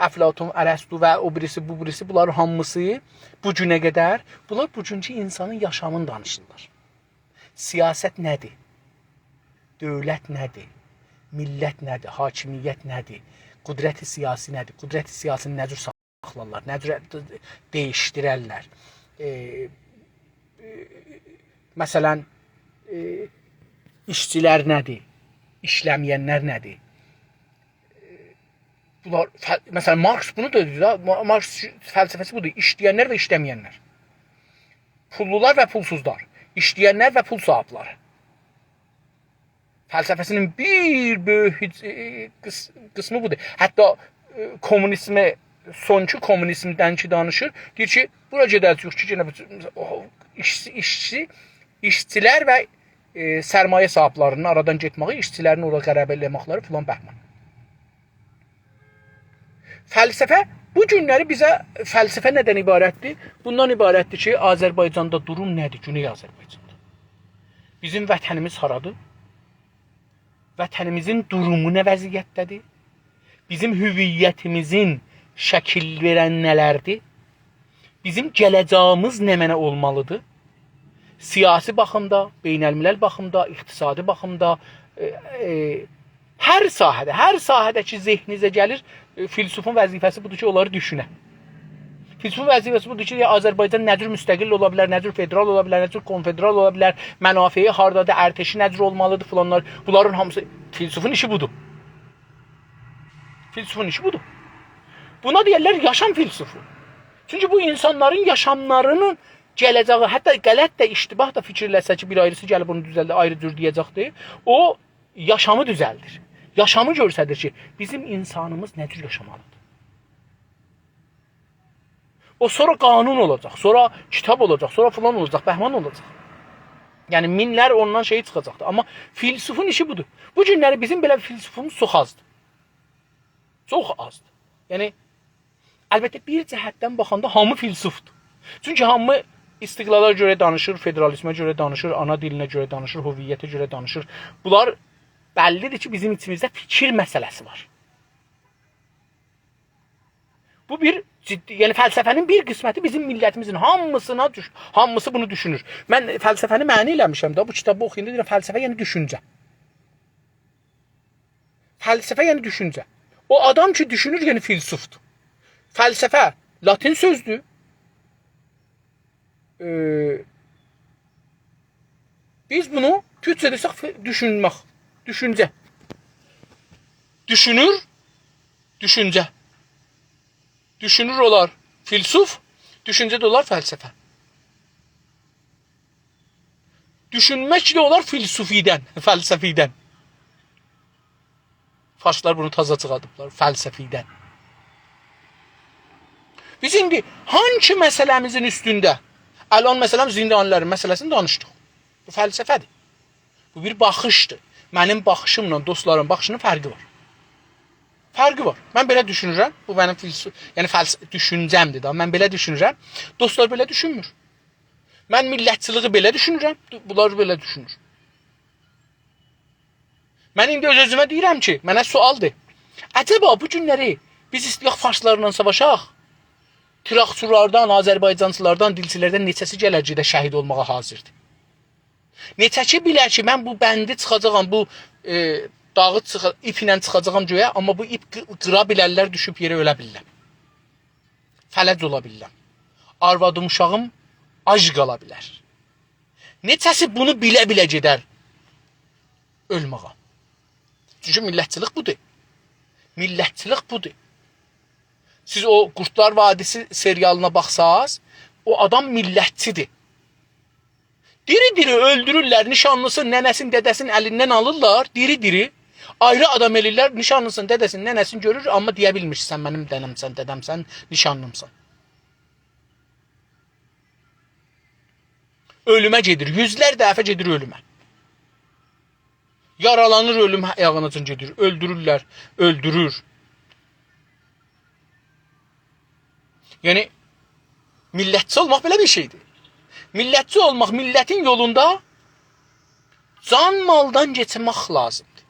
Əflatun, Ərəstu və o birisi, bu birisi, bunlar hamısı bu günə qədər, bunlar bugünkü insanın yaşamını danışırlar. Siyasət nədir? Dövlət nədir? Millət nədir? Hakimiyyət nədir? Qudrət-i siyasi nədir? Qudrət-i siyasini nə cür saxlarlar? Nə cür dəyişdirərlər? Məsələn, işçilər nədir? İşləməyənlər nədir? Bunlar, məsələn, Marx bunu da dedi. Marx fəlsəfəsi budur. İşləyənlər və işləməyənlər. Pullular və pulsuzlar. İşləyənlər və pul sahibləri. Fəlsəfəsinin bir böyük qismi budur. Hətta komünizmə, sonki komünizmdən ki danışır. Deyir ki, bura gedəcəyik ki, işçilər və sərmayə sahiblərinin aradan getməyi, işçilərin orada qərəbə eləməkləri filan bəhmən. Fəlsəfə bu günləri bizə fəlsəfə nədən ibarətdir? Bundan ibarətdir ki, Azərbaycanda durum nədir? Güney Azərbaycanda. Bizim vətənimiz haradır? Vətənimizin durumu nə vəziyyətdədir? Bizim hüviyyətimizin şəkil verən nələrdir? Bizim gələcəyimiz nə mənə olmalıdır? Siyasi baxımda, beynəlmiləl baxımda, iqtisadi baxımda, hər sahədə ki zehninizə gəlir, filsufun vəzifəsi budur ki, onları düşünə. Filsufun vəzifəsi budur ki, Azərbaycan nə cür müstəqil ola bilər, nə cür federal ola bilər, nə cür konfederal ola bilər, mənafeyi hardadır, ərtəşi nə cür olmalıdır filanlar. Bunların hamısı filsufun işi budur. Filsufun işi budur. Buna deyirlər yaşam filsufu. Çünki bu insanların yaşamlarının gələcəyi, hətta qələt də, iştibah da fikirləsə ki, bir ayrısı gəlib bunu düzəldir, ayrı cür deyəcəkdir. O yaşamı düzəldir. Yaşamı görsədir ki, bizim insanımız nə cür yaşamalıdır. O sonra qanun olacaq, sonra kitab olacaq, sonra filan olacaq, bəhman olacaq. Yəni minlər ondan şey çıxacaqdır. Amma filsufun işi budur. Bu günləri bizim belə filsufumuz çox azdır. Çox azdır. Yəni əlbəttə bir cəhətdən baxanda hamı filsufdur. Çünki hamı istiqlala görə danışır, federalizmə görə danışır, ana dilinə görə danışır, hüviyyətə görə danışır. Bunlar bəllidir ki, bizim içimizdə fikir məsələsi var. Bu bir ciddi, yəni fəlsəfənin bir qisməti bizim millətimizin hamısı bunu düşünür. Mən fəlsəfəni məni eləmişəm də, bu kitabı oxuyanda deyirəm, fəlsəfə yəni düşüncə. Fəlsəfə yəni düşüncə. O adam ki düşünür, yəni filsufdur. Fəlsəfə latin sözdür. Biz bunu Türkçə desək düşünmək. Düşüncə. Düşünür, düşüncə. Düşünür olar filsuf, düşüncə də olar fəlsəfə. Düşünmək də olar filsufidən, fəlsəfidən. Farslar bunu taza çıxardıblar, fəlsəfidən. Biz indi hangi məsələmizin üstündə? Əlan məsələm zindanların məsələsini danışdıq. Bu fəlsəfədir. Bu bir baxışdır. Mənim baxışımla dostların baxışının fərqi var. Fərqi var. Mən belə düşünürəm. Bu mənim düşüncəmdir da. Mən belə düşünürəm. Dostlar belə düşünmür. Mən millətçiliyi belə düşünürəm. Bunlar belə düşünür. Mən indi öz-özümə deyirəm ki, mənə sualdır. Əcəba bu günləri biz istəyək farslarla savaşaq? Tiraqçulardan, Azərbaycancılardan, dilçilərdən neçəsi gələcəkdə şəhid olmağa hazırdır? Neçəki bilər ki, mən bu bəndi çıxacağam, bu dağı iplə çıxacağam göyə, amma bu ip qıra bilərlər, düşüb yerə ölə bilirəm. Fələc ola bilirəm. Arvadım, uşağım ac qala bilər. Neçəsi bunu bilə-bilə gedər ölməyə? Çünki millətçilik budur. Millətçilik budur. Siz o Qurtlar Vadisi serialına baxsaz, o adam millətçidir. Diri-diri öldürürlər, nişanlısın, nənəsin, dədəsin əlindən alırlar, diri-diri. Ayrı adam elirlər, nişanlısın, dədəsin, nənəsin görür, amma deyə bilmirsən, mənim dənəmsən, dədəmsən, nişanlımsan. Ölümə gedir, yüzlər dəfə gedir ölümə. Yaralanır, ölüm ayağınızın gedir, öldürürlər, öldürür. Yəni, millətçi olmaq belə bir şeydir. Millətçi olmaq, millətin yolunda can maldan geçmək lazımdır.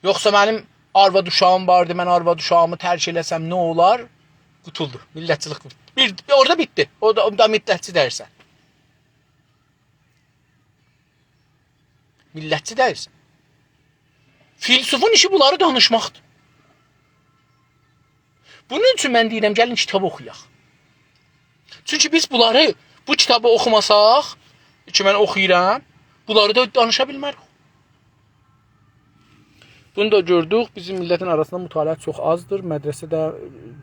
Yoxsa mənim arvad uşağım vardı, mən arvad uşağımı tərk eləsəm nə olar? Qutuldu, millətçilik qutuldu. Orada bitdi, o da millətçi dərsən. Millətçi dərsən. Filsufun işi bunları danışmaqdır. Bunun üçün mən deyirəm, gəlin kitabı oxuyaq. Çünki biz bunları, bu kitabı oxumasaq, ki mən oxuyuram, bunları da danışa bilmərik. Bunu da gördük, bizim millətin arasında mütaliət çox azdır, mədrəsədə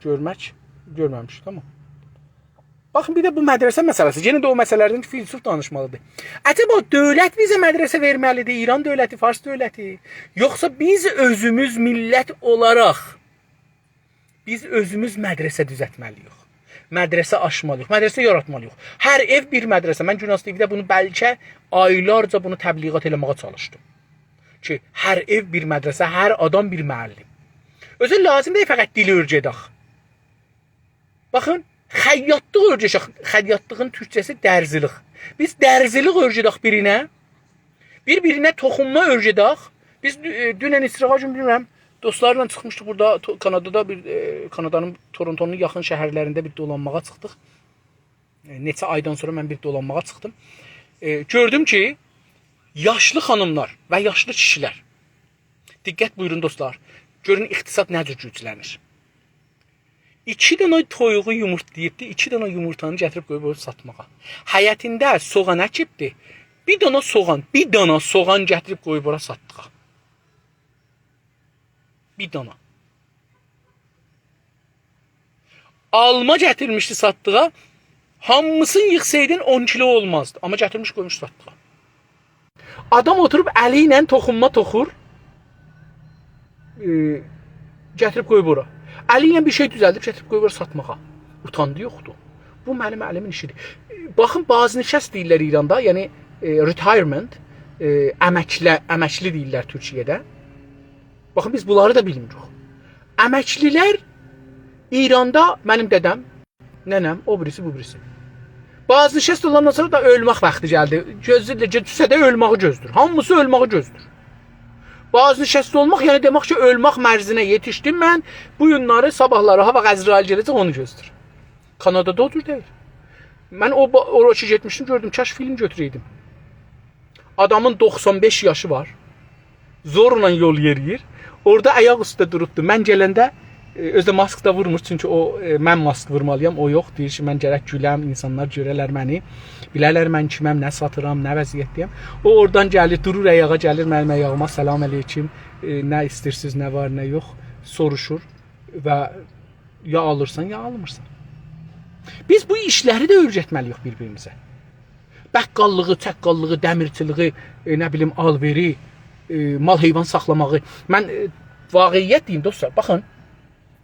görməmişik, tamam. Baxın, bir də bu mədrəsə məsələsi, yenə də o məsələlərdən ki, filsuf danışmalıdır. Əcəba, dövlət bizə mədrəsə verməlidir, İran dövləti, Fars dövləti, yoxsa biz özümüz millət olaraq, biz özümüz mədrəsə düzətməliyik. Mədrəsə aşmalıyıq, mədrəsə yaratmalıyıq. Hər ev bir mədrəsə. Mən Günas TV-də bunu bəlkə aylarca bunu təbliğat eləməyə çalışdım. Ki, hər ev bir mədrəsə, hər adam bir müəllim. Özü lazım deyil fəqət dili öyrədək. Baxın, xəyyatlıq öyrədək. Xəyyatlığın türkçəsi dərzilik. Biz dərzilik öyrədək birinə, bir-birinə toxunma öyrədək. Biz dünən İsrail gün bilmirəm, dostlarla çıxmışdıq burada Kanadada Kanadanın Torontonun yaxın şəhərlərində bir dolanmağa çıxdıq. Neçə aydan sonra mən bir dolanmağa çıxdım. Gördüm ki, yaşlı xanımlar və yaşlı kişilər. Diqqət buyurun dostlar. Görün iqtisad nə cür güclənir. 2 dənə toyuğu yumurtlayıbdı, 2 dənə yumurtanı gətirib qoyub satmağa. Həyətində soğan əkibdi. Bir dənə soğan gətirib qoyub ora satdığa. Bir dana. Alma gətirmişdi satdığa. Hamısını yıxsaydın 10 kilo olmazdı. Amma gətirmiş qoymuş satdığa. Adam oturub əli ilə toxunma toxur. Gətirib qoyub ora. Əli ilə bir şey düzəldib gətirib qoyub ora satmağa. Utandı yoxdur. Bu mənim əlimin işidir. Baxın, bazı nişəst deyirlər İranda. Yəni retirement, əməkli deyirlər Türkiyədə. Baxın, biz bunları da bilmirik. Əməklilər İranda mənim dədəm, nənəm, o birisi, bu birisi. Bazı şəst olandan sonra da ölmək vaxtı gəldi. Düşsə də ölməyi gözdür. Hamısı ölməyi gözdür. Bazı şəst olmaq, yəni demək ki, ölmək mərzinə yetişdim mən. Bu günləri, sabahları, hava Əzrail gələcək, onu gözdür. Kanadada odur deyil. Mən oraya getmişdim, gördüm, kaş film götürəydim. Adamın 95 yaşı var. Zorla yol yeriyir. Orada ayaq üstə durubdu. Mən gələndə özdə mask da vurmur, çünki mən mask vurmalıyam, o yox. Deyir ki, mən gərək güləm, insanlar görərlər məni, bilərlər mən kiməm, nə satıram, nə vəziyyətdəyəm. O oradan gəlir, durur ayağa, gəlir mənim ayağıma, salam əleykum, nə istəyirsiniz, nə var, nə yox, soruşur və ya alırsan, ya almırsan. Biz bu işləri də öyrətməliyik bir-birimizə. Bəqqallığı, çəqqallığı, dəmirçiliyi, nə bilim, alveri, mal heyvan saxlamağı. Mən vaqiyyət deyim dostlar, baxın,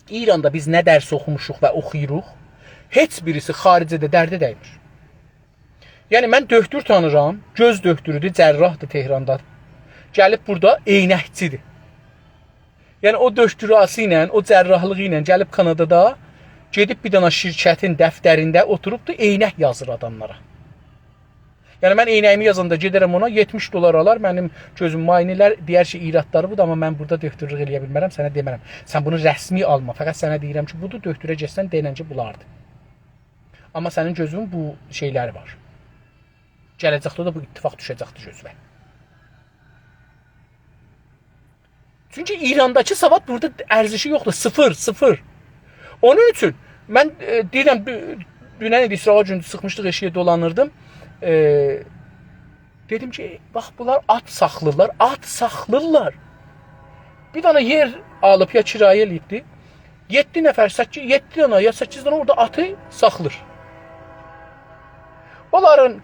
İranda biz nə dərs oxumuşuq və oxuyuruq, heç birisi xaricədə dərdə dəymir. Yəni mən döktür tanıram, göz döktürüdür, cərrahdır Tehrandadır. Gəlib burada eynəkçidir. Yəni o döktürası ilə, o cərrahlığı ilə gəlib Kanadada, gedib bir dana şirkətin dəftərində oturubdur, eynək yazır adamlara. Yəni mən eynəyimi yazanda gedərəm ona, $70 alar, mənim gözüm müayinələr, deyər ki, iradları budur, amma mən burada döktürlük eləyə bilmərəm, sənə demərəm. Sən bunu rəsmi alma, fəqət sənə deyirəm ki, budur, döktürə getsən, deyilən ki, bulardır. Amma sənin gözünün bu şeyləri var. Gələcəkdə də bu ittifaq düşəcəkdir gözvə. Çünki İrandakı savad burada ərzişi yoxdur, sıfır. Onun üçün, mən deyirəm, dünən idi, İsrail gündü sıxmışdıq, eşiyə dolanırdım. Dedim ki, bax bunlar at saxlırlar. Bir dana yer alıb ya kirayə eləyibdi. 7 nəfər, 7 dənə ya 8 dənə orada atı saxlır. Onların